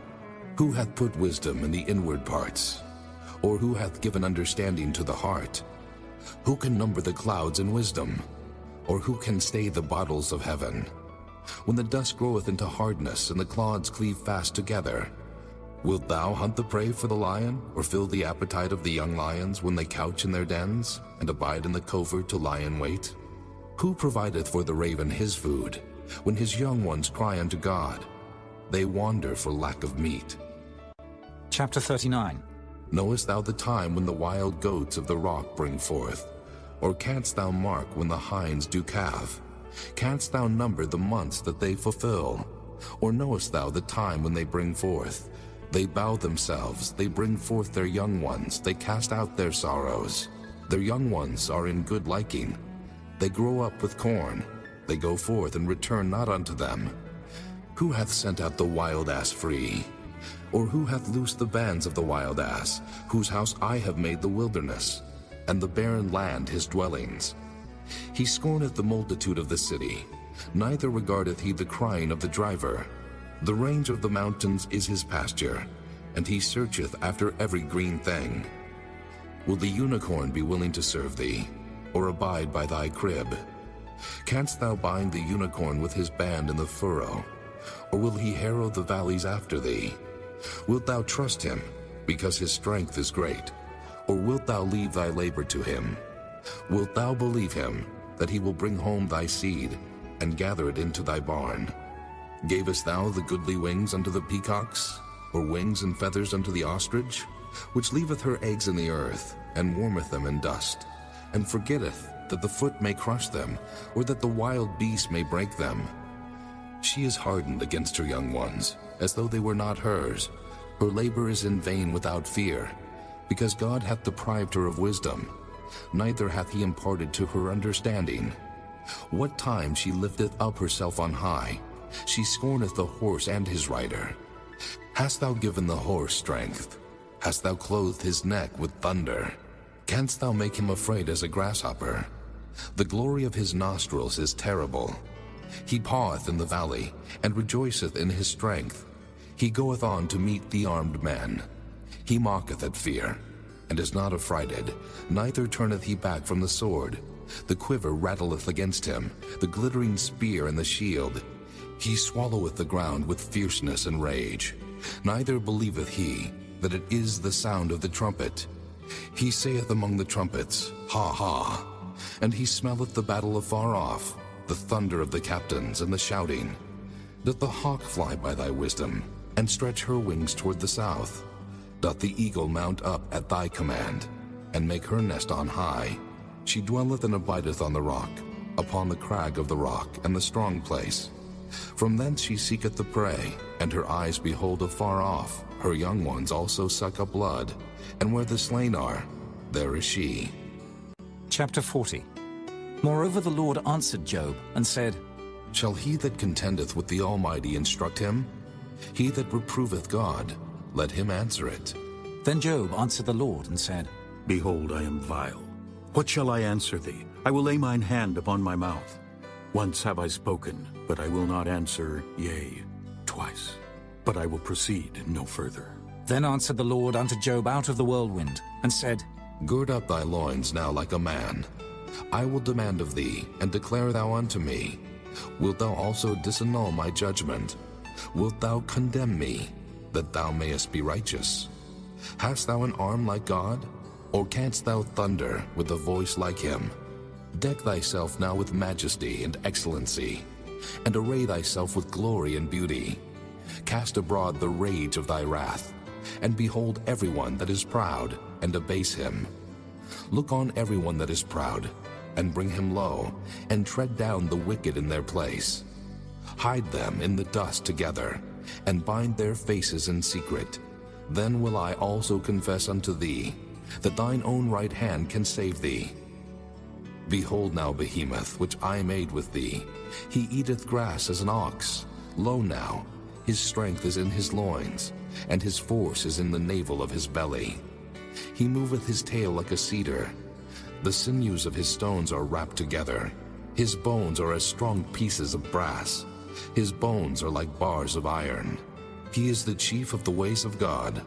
Who hath put wisdom in the inward parts? Or who hath given understanding to the heart? Who can number the clouds in wisdom? Or who can stay the bottles of heaven? When the dust groweth into hardness, and the clods cleave fast together, wilt thou hunt the prey for the lion, or fill the appetite of the young lions when they couch in their dens, and abide in the covert to lie in wait? Who provideth for the raven his food, when his young ones cry unto God? They wander for lack of meat. Chapter 39. Knowest thou the time when the wild goats of the rock bring forth? Or canst thou mark when the hinds do calve? Canst thou number the months that they fulfill? Or knowest thou the time when they bring forth? They bow themselves, they bring forth their young ones, they cast out their sorrows. Their young ones are in good liking. They grow up with corn. They go forth and return not unto them. Who hath sent out the wild ass free? Or who hath loosed the bands of the wild ass, whose house I have made the wilderness, and the barren land his dwellings? He scorneth the multitude of the city, neither regardeth he the crying of the driver. The range of the mountains is his pasture, and he searcheth after every green thing. Will the unicorn be willing to serve thee, or abide by thy crib? Canst thou bind the unicorn with his band in the furrow, or will he harrow the valleys after thee? Wilt thou trust him, because his strength is great, or wilt thou leave thy labor to him? Wilt thou believe him, that he will bring home thy seed, and gather it into thy barn? Gavest thou the goodly wings unto the peacocks, or wings and feathers unto the ostrich, which leaveth her eggs in the earth, and warmeth them in dust, and forgetteth that the foot may crush them, or that the wild beast may break them? She is hardened against her young ones, as though they were not hers. Her labor is in vain without fear, because God hath deprived her of wisdom, neither hath he imparted to her understanding. What time she lifteth up herself on high, she scorneth the horse and his rider. Hast thou given the horse strength? Hast thou clothed his neck with thunder? Canst thou make him afraid as a grasshopper? The glory of his nostrils is terrible. He paweth in the valley, and rejoiceth in his strength. He goeth on to meet the armed men. He mocketh at fear, and is not affrighted, neither turneth he back from the sword. The quiver rattleth against him, the glittering spear and the shield. He swalloweth the ground with fierceness and rage. Neither believeth he that it is the sound of the trumpet. He saith among the trumpets, Ha ha! And he smelleth the battle afar off, the thunder of the captains and the shouting. Doth the hawk fly by thy wisdom, and stretch her wings toward the south? Doth the eagle mount up at thy command, and make her nest on high? She dwelleth and abideth on the rock, upon the crag of the rock and the strong place. From thence she seeketh the prey, and her eyes behold afar off. Her young ones also suck up blood, and where the slain are, there is she. Chapter 40. Moreover the Lord answered Job and said, Shall he that contendeth with the Almighty instruct him? He that reproveth God, let him answer it. Then Job answered the Lord and said, Behold, I am vile. What shall I answer thee? I will lay mine hand upon my mouth. Once have I spoken, but I will not answer, yea, twice. But I will proceed no further. Then answered the Lord unto Job out of the whirlwind, and said, Gird up thy loins now like a man. I will demand of thee, and declare thou unto me. Wilt thou also disannul my judgment? Wilt thou condemn me, that thou mayest be righteous? Hast thou an arm like God? Or canst thou thunder with a voice like him? Deck thyself now with majesty and excellency, and array thyself with glory and beauty. Cast abroad the rage of thy wrath, and behold everyone that is proud, and abase him. Look on everyone that is proud, and bring him low, and tread down the wicked in their place. Hide them in the dust together, and bind their faces in secret. Then will I also confess unto thee, that thine own right hand can save thee. Behold now Behemoth, which I made with thee. He eateth grass as an ox. Lo now, his strength is in his loins, and his force is in the navel of his belly. He moveth his tail like a cedar. The sinews of his stones are wrapped together. His bones are as strong pieces of brass. His bones are like bars of iron. He is the chief of the ways of God.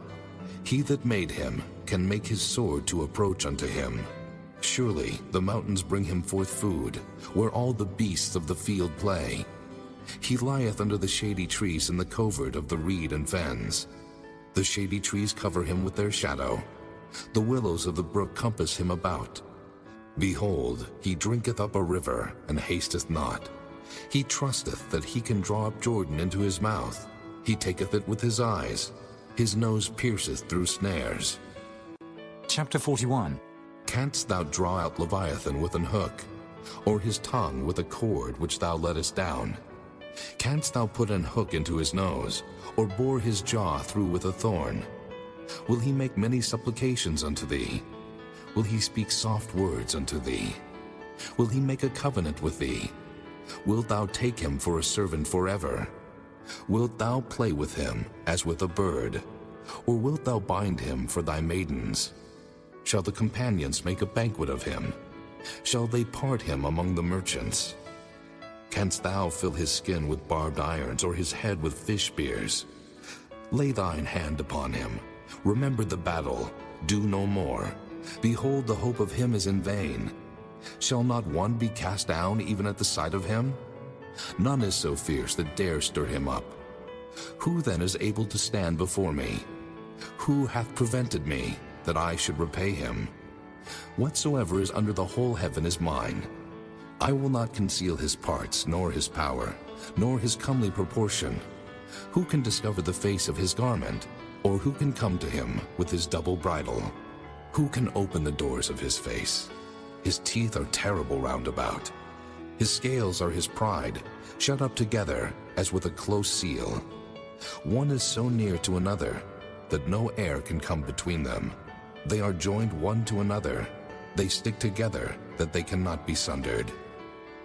He that made him can make his sword to approach unto him. Surely the mountains bring him forth food, where all the beasts of the field play. He lieth under the shady trees in the covert of the reed and fens. The shady trees cover him with their shadow. The willows of the brook compass him about. Behold, he drinketh up a river, and hasteth not. He trusteth that he can draw up Jordan into his mouth. He taketh it with his eyes. His nose pierceth through snares. Chapter 41. Canst thou draw out Leviathan with an hook, or his tongue with a cord which thou lettest down? Canst thou put an hook into his nose, or bore his jaw through with a thorn? Will he make many supplications unto thee? Will he speak soft words unto thee? Will he make a covenant with thee? Wilt thou take him for a servant forever? Wilt thou play with him as with a bird? Or wilt thou bind him for thy maidens? Shall the companions make a banquet of him? Shall they part him among the merchants? Canst thou fill his skin with barbed irons, or his head with fish spears? Lay thine hand upon him. Remember the battle. Do no more. Behold, the hope of him is in vain. Shall not one be cast down even at the sight of him? None is so fierce that dare stir him up. Who then is able to stand before me? Who hath prevented me, that I should repay him? Whatsoever is under the whole heaven is mine. I will not conceal his parts, nor his power, nor his comely proportion. Who can discover the face of his garment? Or who can come to him with his double bridle? Who can open the doors of his face? His teeth are terrible round about. His scales are his pride, shut up together as with a close seal. One is so near to another that no air can come between them. They are joined one to another. They stick together that they cannot be sundered.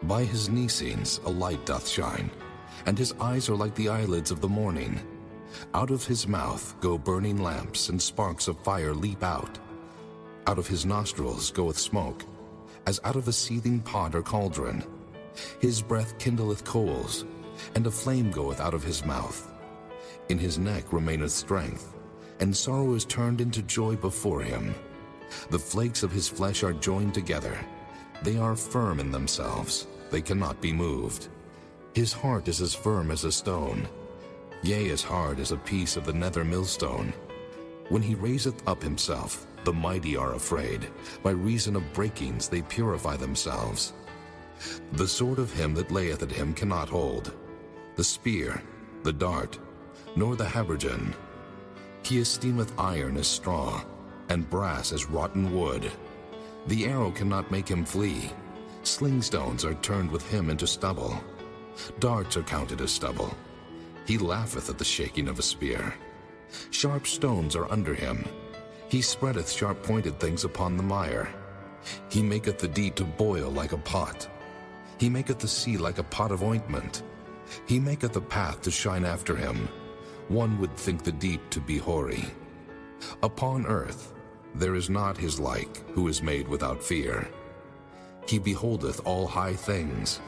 By his Nicenes a light doth shine, and his eyes are like the eyelids of the morning. Out of his mouth go burning lamps, and sparks of fire leap out. Out of his nostrils goeth smoke, as out of a seething pot or cauldron. His breath kindleth coals, and a flame goeth out of his mouth. In his neck remaineth strength, and sorrow is turned into joy before him. The flakes of his flesh are joined together. They are firm in themselves, they cannot be moved. His heart is as firm as a stone, yea, as hard as a piece of the nether millstone. When he raiseth up himself, the mighty are afraid. By reason of breakings they purify themselves. The sword of him that layeth at him cannot hold, the spear, the dart, nor the habergeon. He esteemeth iron as straw, and brass as rotten wood. The arrow cannot make him flee. Slingstones are turned with him into stubble. Darts are counted as stubble. He laugheth at the shaking of a spear. Sharp stones are under him. He spreadeth sharp-pointed things upon the mire. He maketh the deep to boil like a pot. He maketh the sea like a pot of ointment. He maketh the path to shine after him. One would think the deep to be hoary. Upon earth there is not his like, who is made without fear. He beholdeth all high things.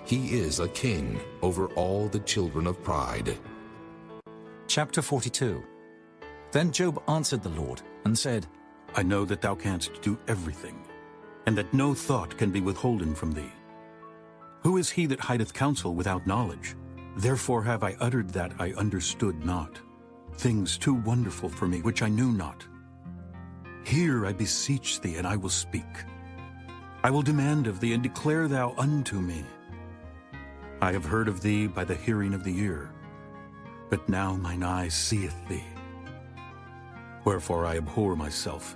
He is a king over all the children of pride. Chapter 42. Then Job answered the Lord and said, I know that thou canst do everything, and that no thought can be withholden from thee. Who is he that hideth counsel without knowledge? Therefore have I uttered that I understood not, things too wonderful for me which I knew not. Hear, I beseech thee, and I will speak. I will demand of thee, and declare thou unto me. I have heard of thee by the hearing of the ear, but now mine eye seeth thee. Wherefore I abhor myself,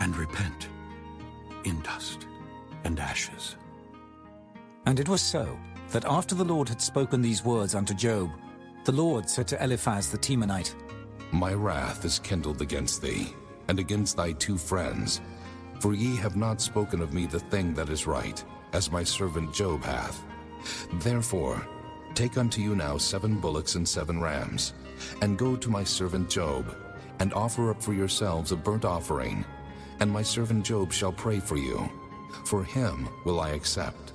and repent in dust and ashes. And it was so, that after the Lord had spoken these words unto Job, the Lord said to Eliphaz the Temanite, My wrath is kindled against thee, and against thy 2 friends, for ye have not spoken of me the thing that is right, as my servant Job hath. Therefore, take unto you now 7 bullocks and 7 rams, and go to my servant Job, and offer up for yourselves a burnt offering, and my servant Job shall pray for you. For him will I accept,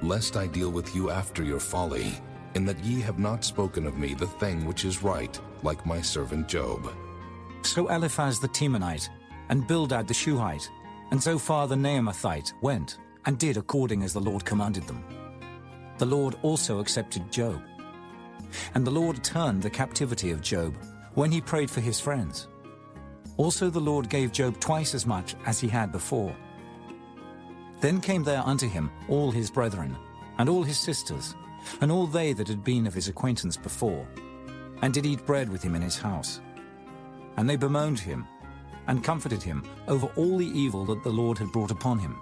lest I deal with you after your folly, in that ye have not spoken of me the thing which is right, like my servant Job. So Eliphaz the Temanite, and Bildad the Shuhite, and Zophar the Naamathite went, and did according as the Lord commanded them. The Lord also accepted Job. And the Lord turned the captivity of Job, when he prayed for his friends. Also the Lord gave Job twice as much as he had before. Then came there unto him all his brethren, and all his sisters, and all they that had been of his acquaintance before, and did eat bread with him in his house. And they bemoaned him, and comforted him over all the evil that the Lord had brought upon him.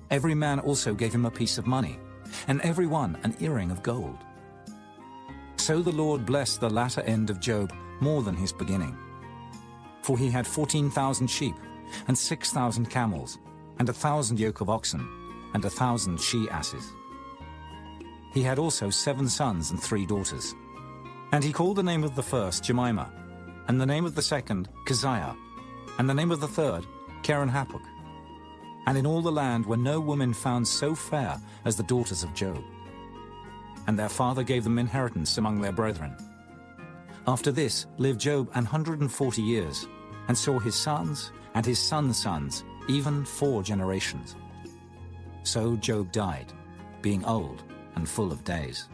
Every man also gave him a piece of money, and every one an earring of gold. So the Lord blessed the latter end of Job more than his beginning. For he had 14,000 sheep, and 6,000 camels, and 1,000 yoke of oxen, and 1,000 she-asses. He had also 7 sons and 3 daughters. And he called the name of the first Jemimah, and the name of the second Keziah, and the name of the third Keren-Happuch. And in all the land were no women found so fair as the daughters of Job. And their father gave them inheritance among their brethren. After this lived Job 140 years, and saw his sons and his sons' sons, even 4 generations. So Job died, being old and full of days.